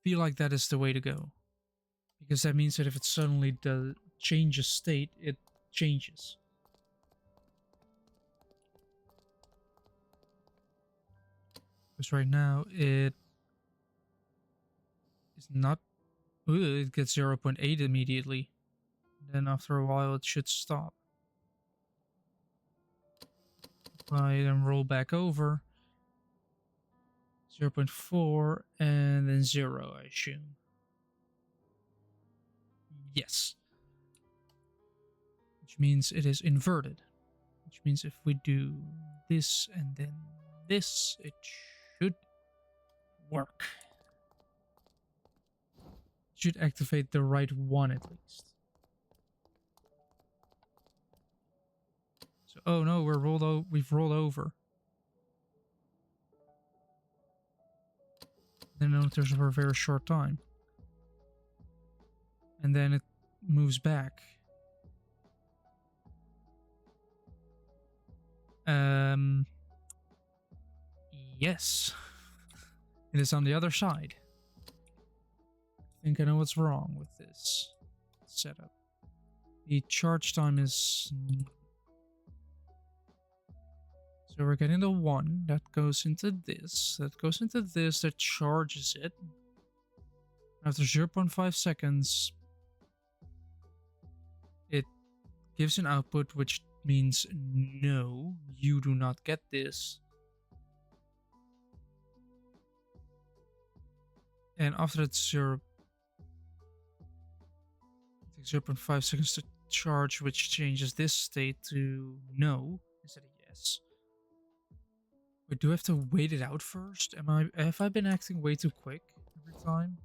Feel like that is the way to go. Because that means that if it suddenly does change a state, it changes. Because right now it is not. Ooh, it gets 0.8 immediately. Then after a while it should stop. If I then roll back over. 0.4 and then 0, I assume. Yes. Which means it is inverted. Which means if we do this and then this, it should work. It should activate the right one at least. So, oh no, we've rolled over. Then it enters for a very short time. And then it moves back. Yes. It is on the other side. I think I know what's wrong with this setup. The charge time is... So we're getting the 1 that goes into this, that charges it. After 0.5 seconds, it gives an output which means no, you do not get this. And after it's 0.5 seconds to charge, which changes this state to no instead of yes. Wait, do I have to wait it out first? Have I been acting way too quick every time?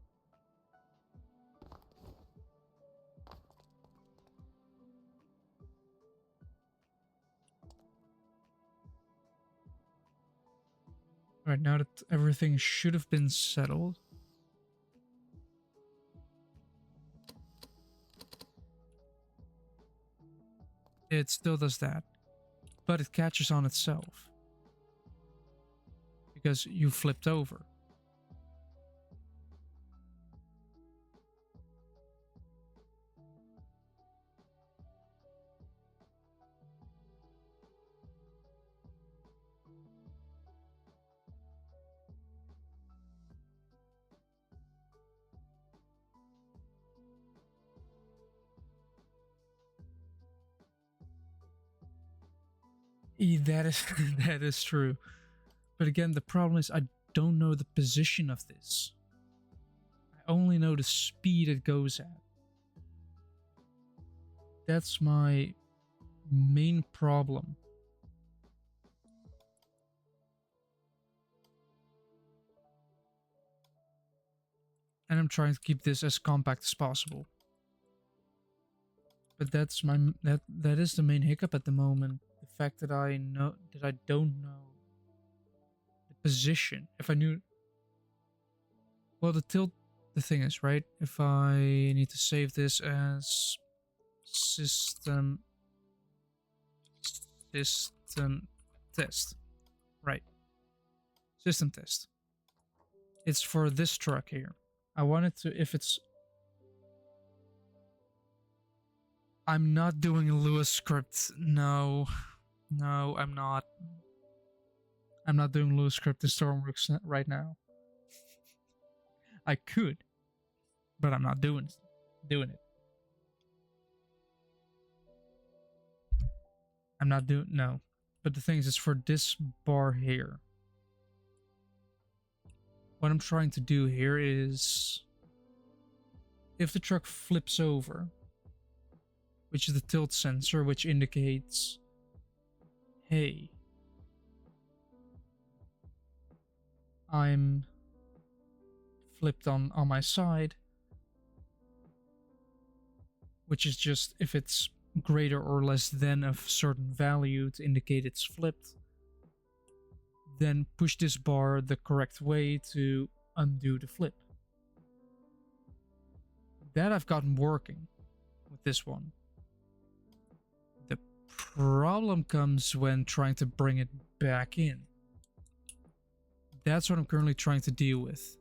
Alright, now that everything should have been settled. It still does that. But it catches on itself. Because you flipped over. That is that is true. But again, the problem is I don't know the position of this. I only know the speed it goes at. That's my main problem. And I'm trying to keep this as compact as possible. But that's that is the main hiccup at the moment. The fact that I don't know the position. If I knew, well, the thing is, right? If I need to save this as system test, right? System test. It's for this truck here. I wanted to, if it's, I'm not doing a Lewis script. No, I'm not. I'm not doing Lewis script in Stormworks right now. I could, but I'm not doing it. I'm not doing, no. But the thing is, it's for this bar here. What I'm trying to do here is, if the truck flips over, which is the tilt sensor, which indicates, hey, I'm flipped on my side, which is just if it's greater or less than a certain value to indicate it's flipped, then push this bar the correct way to undo the flip. That I've gotten working with this one. The problem comes when trying to bring it back in. That's what I'm currently trying to deal with.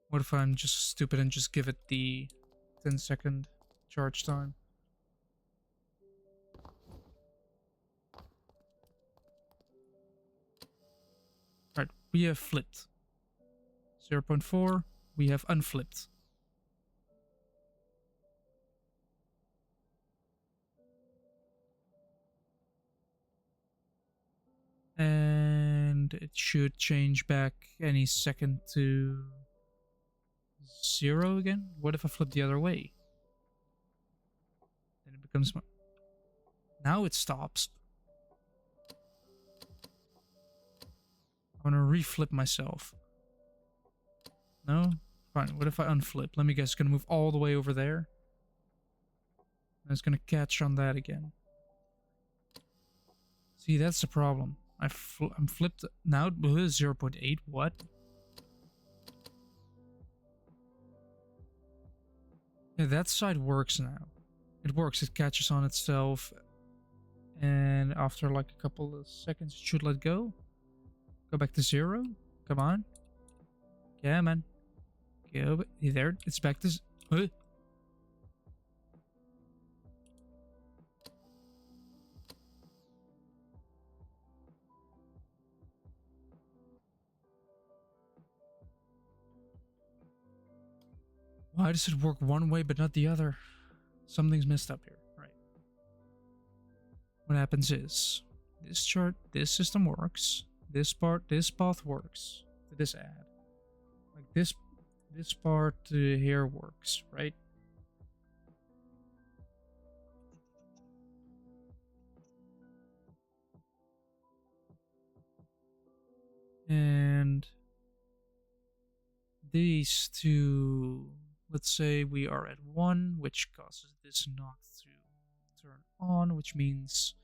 What if I'm just stupid and just give it the 10-second charge time? Right, we have flipped. 0.4, we have unflipped. And it should change back any second to 0 again. What if I flip the other way? Then it becomes more. Now it stops. I want to reflip myself. No? Fine. What if I unflip? Let me guess. It's going to move all the way over there. And it's going to catch on that again. See, that's the problem. I'm flipped. Now 0.8. What? Yeah, that side works now. It works. It catches on itself. And after like a couple of seconds, it should let go. Go back to 0. Come on. Come on. Go. There. It's back to... Why does it work one way but not the other? Something's messed up here. Right. What happens is, this system works. This path works to this add. Like this part to here works, right? And these two, let's say we are at 1, which causes this not to turn on, which means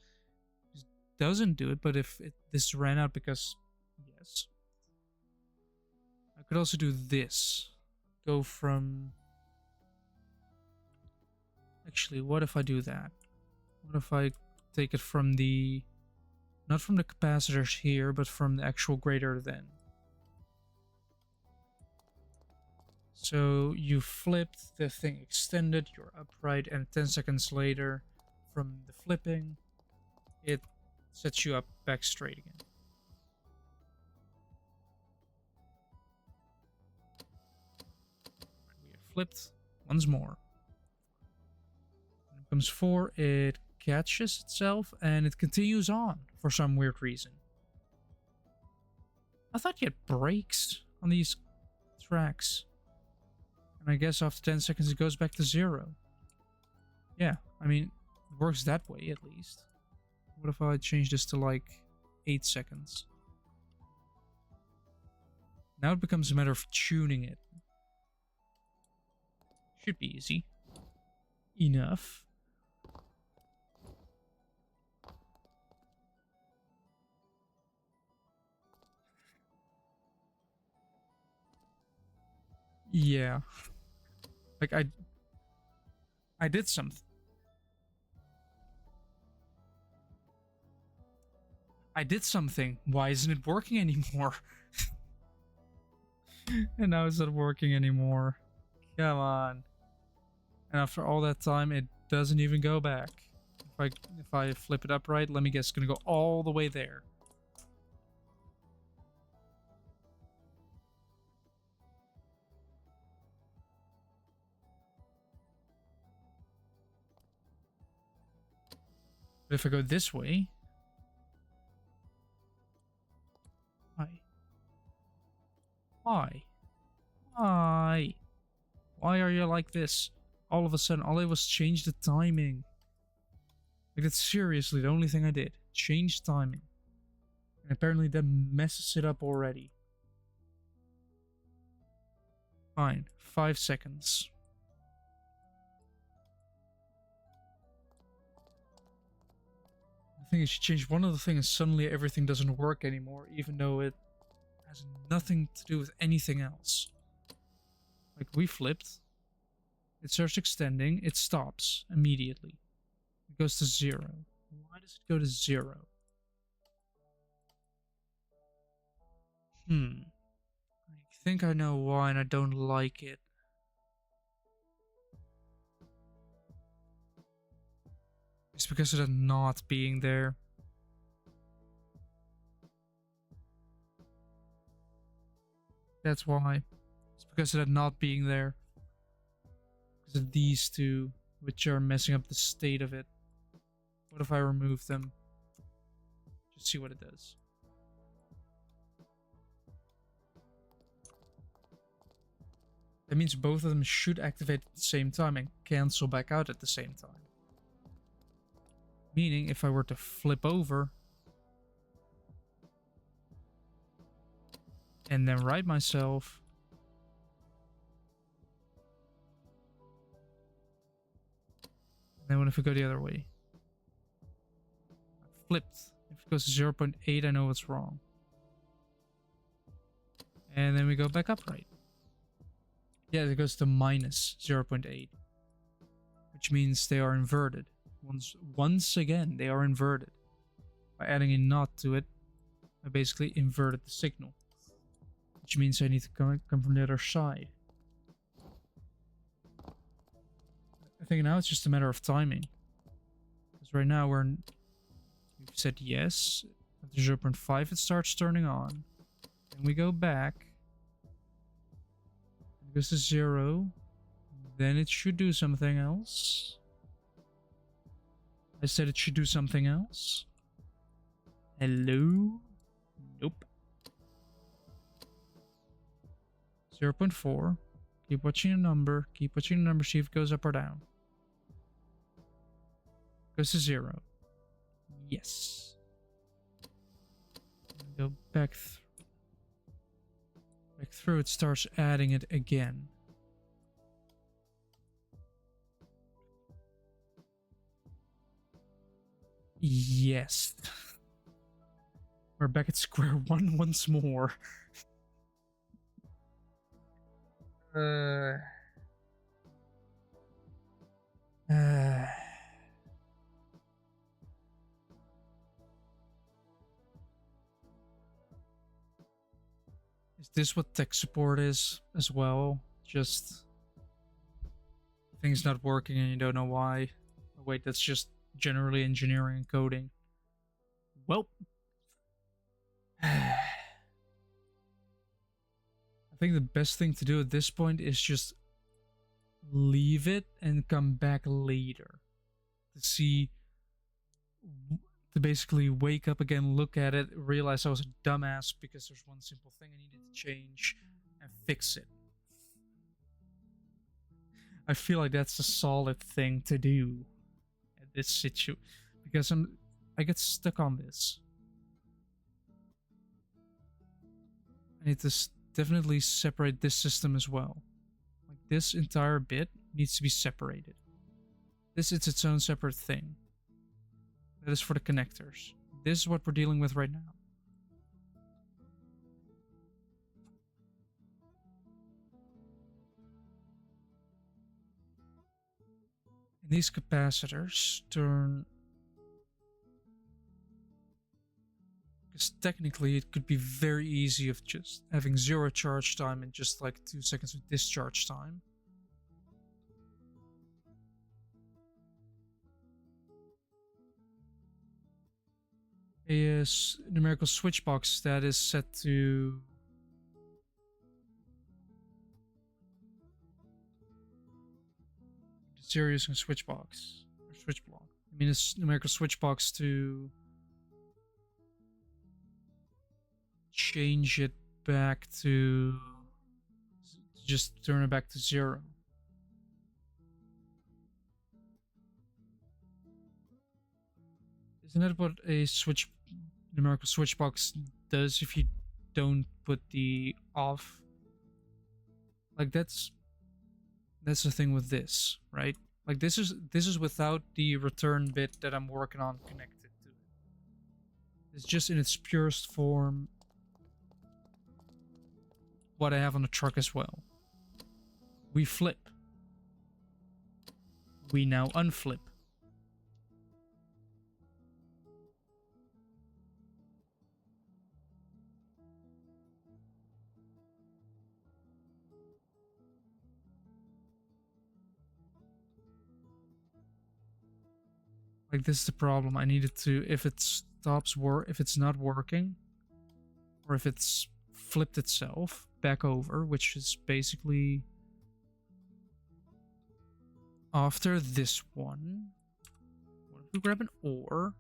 it doesn't do it, but if this ran out because, yes. I could also do this. Go from... Actually, what if I do that? What if I take it from the... Not from the capacitors here, but from the actual greater than. So you flipped, the thing extended, you're upright, and 10 seconds later, from the flipping, it sets you up back straight again. flipped once more. When it comes 4, it catches itself and it continues on for some weird reason. I thought you had brakes on these tracks. And I guess after 10 seconds it goes back to 0. Yeah, I mean, it works that way at least. What if I change this to like 8 seconds? Now it becomes a matter of tuning it. Should be easy enough. Yeah. Like I did something. I did something. Why isn't it working anymore? And now it's not working anymore. Come on. And after all that time, it doesn't even go back. If I flip it upright, let me guess, it's gonna go all the way there. But if I go this way... Why? Why? Why? Why are you like this? All of a sudden, all I did was change the timing. Like, that's seriously the only thing I did. Change timing. And apparently that messes it up already. Fine. 5 seconds. The thing is, you change one of the things, suddenly everything doesn't work anymore, even though it has nothing to do with anything else. Like, we flipped. It starts extending. It stops immediately. It goes to 0. Why does it go to 0? I think I know why, and I don't like it. It's because of it not being there. That's why. It's because of it not being there. Because of these two, which are messing up the state of it. What if I remove them? Just see what it does. That means both of them should activate at the same time and cancel back out at the same time. Meaning, if I were to flip over and then right myself, and then what if I go the other way? I flipped. If it goes to 0.8, I know what's wrong. And then we go back upright. Yeah, it goes to minus 0.8, which means they are inverted. Once again, they are inverted. By adding a knot to it, I basically inverted the signal, which means I need to come from the other side. I think now it's just a matter of timing. Because right now we've said yes. After 0.5 it starts turning on. Then we go back. It goes to 0. Then it should do something else. I said it should do something else. Hello? Nope. 0.4. Keep watching the number. Keep watching the number. See if it goes up or down. Goes to 0. Yes. Go back through. It starts adding it again. Yes. We're back at square one once more. Is this what tech support is as well? Just things not working and you don't know why. Oh, wait, that's just generally engineering and coding. Well, I think the best thing to do at this point is just leave it and come back later to see, to basically wake up again, look at it, realize I was a dumbass because there's one simple thing I needed to change and fix it. I feel like that's a solid thing to do at this situation because I get stuck on this. I need to definitely separate this system as well. Like this entire bit needs to be separated. This is its own separate thing. That is for the connectors. This is what we're dealing with right now. And these capacitors turn... Because technically it could be very easy of just having 0 charge time and just like 2 seconds of discharge time. A numerical switch box that is set to series and switch box or switch block. I mean, it's numerical switch box to change it back to just turn it back to 0. Isn't that what a numerical switch box does if you don't put the off? Like that's the thing with this, right? Like this is without the return bit that I'm working on connected to it. It's just in its purest form what I have on the truck as well. We flip. We now unflip. Like this is the problem. I needed to, if it's not working, or if it's flipped itself back over, which is basically after this one. What if we grab an ore?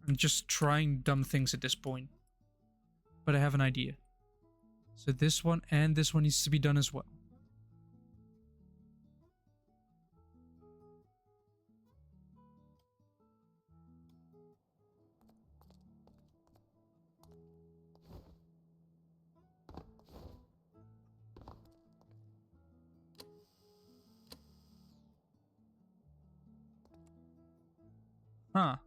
I'm just trying dumb things at this point, but I have an idea. So this one and this one needs to be done as well. Huh.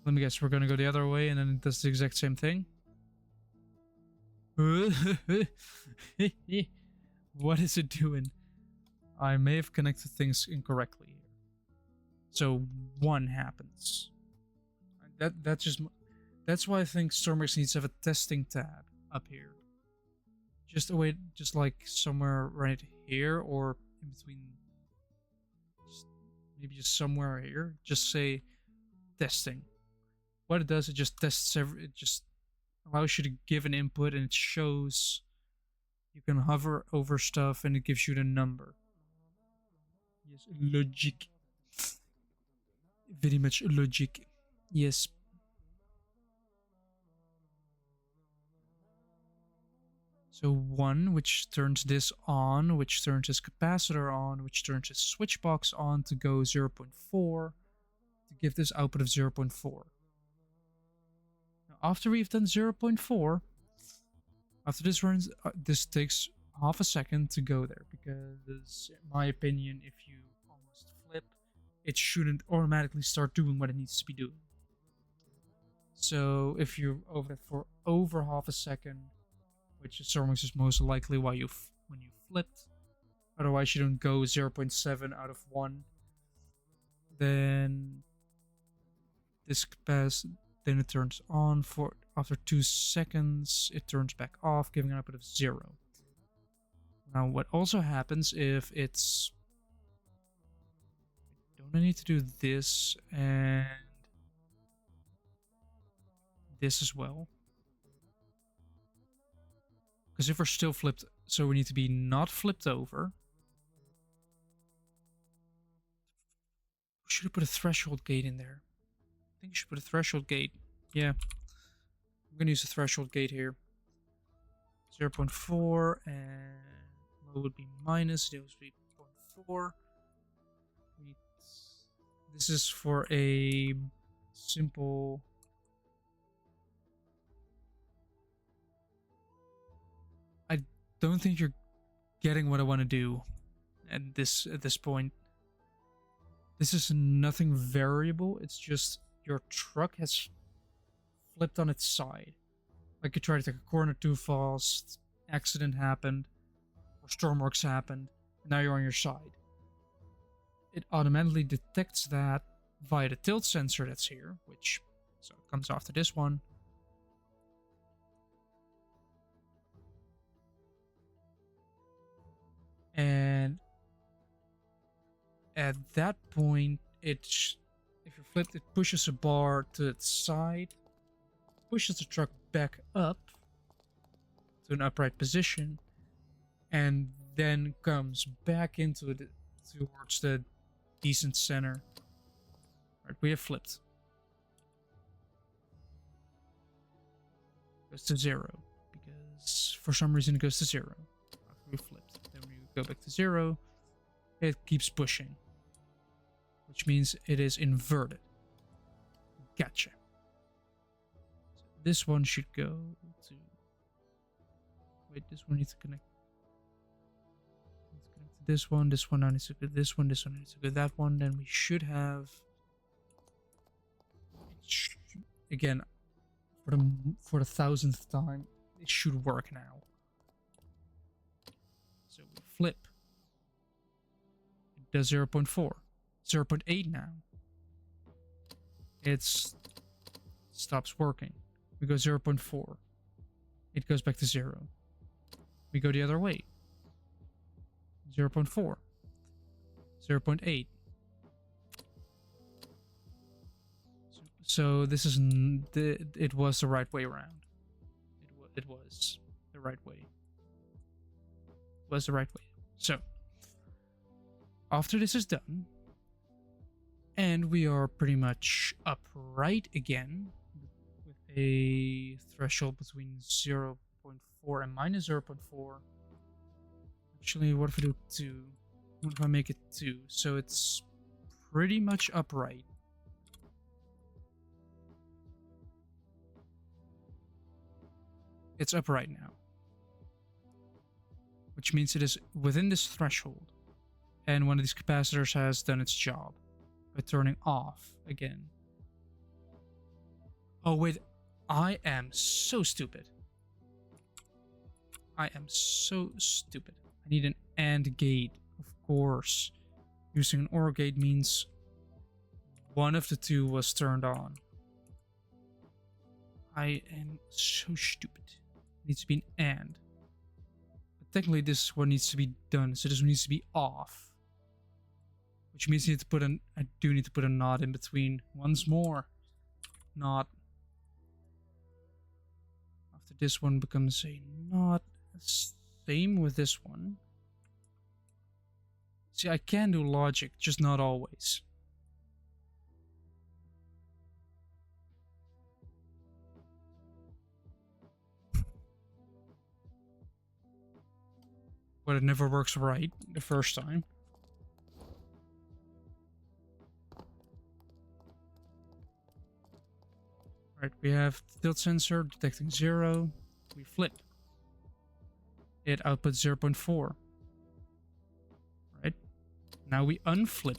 Let me guess, we're gonna go the other way and then it does the exact same thing? What is it doing? I may have connected things incorrectly here. So 1 happens. That's why I think Stormworks needs to have a testing tab up here. Just like somewhere right here or in between. Maybe just somewhere here. Just say testing. What it does, it just tests it just allows you to give an input and it shows you can hover over stuff and it gives you the number. Yes, logic. Very much logic. Yes. So 1, which turns this on, which turns this capacitor on, which turns this switch box on to go 0.4 to give this output of 0.4. Now, after we've done 0.4, after this runs, this takes half a second to go there because, in my opinion, if you almost flip, it shouldn't automatically start doing what it needs to be doing. So if you're over it for over half a second, which Stormworks is most likely why when you flipped. Otherwise, you don't go 0.7 out of 1. Then this then it turns on for after 2 seconds. It turns back off, giving an output of 0. Now, what also happens if it's... Don't I need to do this and this as well? Because if we're still flipped, so we need to be not flipped over. We should have put a threshold gate in there. I think you should put a threshold gate. Yeah. I'm going to use a threshold gate here. 0.4 and low would be minus. It would be 0.4. This is for a simple... I don't think you're getting what I want to do at this point. This is nothing variable. It's just your truck has flipped on its side. Like you tried to take a corner too fast, accident happened, or Stormworks happened, and now you're on your side. It automatically detects that via the tilt sensor that's here, which so it comes after this one. And at that point, if you flip, it pushes a bar to its side, pushes the truck back up to an upright position, and then comes back into towards the decent center. Right, we have flipped. Goes to 0 because for some reason it goes to 0. After we flipped, then we go back to 0. It keeps pushing, which means it is inverted. Gotcha. So this one should go to... Wait, this one needs to connect. Let's connect to this one. This one needs to go. This one needs to go. That one. Then we should have... Again, for the 1000th time, it should work now. So we flip. It does 0.4. 0.8 now. It stops working. We go 0.4. It goes back to 0. We go the other way. 0.4. 0.8. So this is it was the right way around. It was the right way. It was the right way. So after this is done, and we are pretty much upright again with a threshold between 0.4 and minus 0.4. Actually, what if I do 2? What if I make it 2? So it's pretty much upright. It's upright now, which means it is within this threshold, and one of these capacitors has done its job by turning off again. Oh wait, I am so stupid. I am so stupid. I need an AND gate, of course. Using an OR gate means one of the two was turned on. I am so stupid. Needs to be an AND. But technically this one needs to be done, so this one needs to be off. Which means I do need to put a NOT in between once more. NOT. After this one becomes a NOT. Same with this one. See, I can do logic, just not always. But it never works right the first time. Right, we have the tilt sensor detecting 0. We flip. It outputs 0.4. Right? Now we unflip.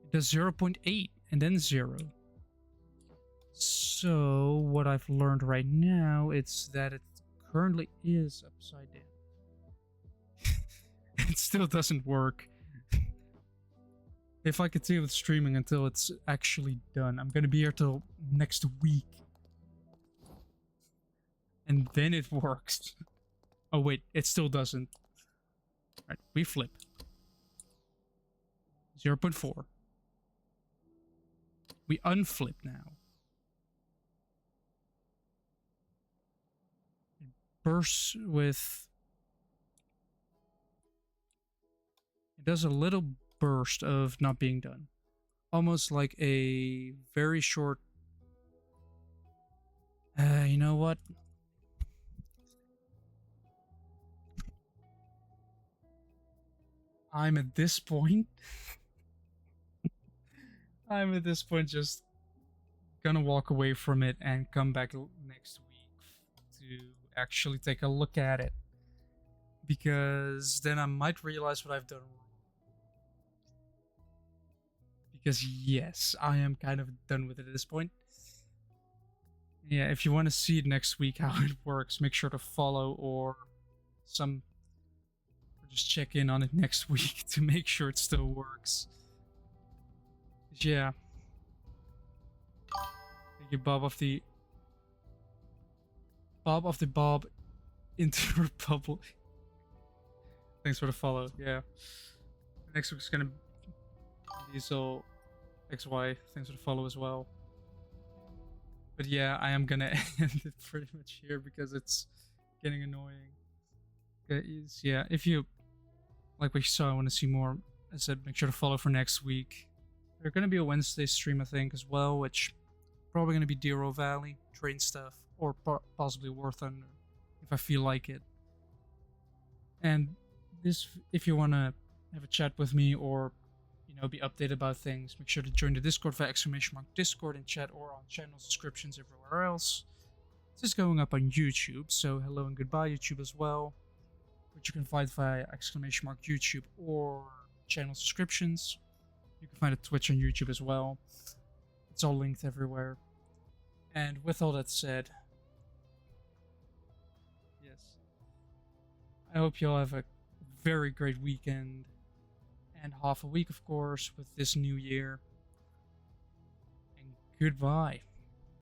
It does 0.8 and then 0. So what I've learned right now is that it currently is upside down. It still doesn't work. If I continue with streaming until it's actually done, I'm gonna be here till next week. And then it works. Oh wait, it still doesn't. Alright, we flip. 0.4. We unflip now. It bursts with... It does a little burst of not being done. Almost like a very short... you know what? I'm at this point... I'm at this point just gonna walk away from it and come back next week to actually take a look at it. Because then I might realize what I've done wrong. Because yes, I am kind of done with it at this point. Yeah, if you want to see it next week how it works, make sure to follow or just check in on it next week to make sure it still works. Yeah. Thank you, Bob of the Bob into Republic. Thanks for the follow. Yeah. Next week's gonna be Diesel XY. Thanks for the follow as well. But yeah, I am gonna end it pretty much here because it's getting annoying. Yeah, if you like what you saw, I want to see more. I said make sure to follow for next week. There's gonna be a Wednesday stream, I think, as well, which probably gonna be Dero Valley, train stuff, or possibly War Thunder, if I feel like it. And this, if you wanna have a chat with me or be updated about things, make sure to join the Discord via !Discord in chat or on channel subscriptions everywhere else. This is going up on YouTube, so hello and goodbye YouTube as well, which you can find via !YouTube or channel subscriptions. You can find a Twitch on YouTube as well. It's all linked everywhere. And with all that said, yes, I hope you all have a very great weekend. And half a week, of course, with this new year. And goodbye.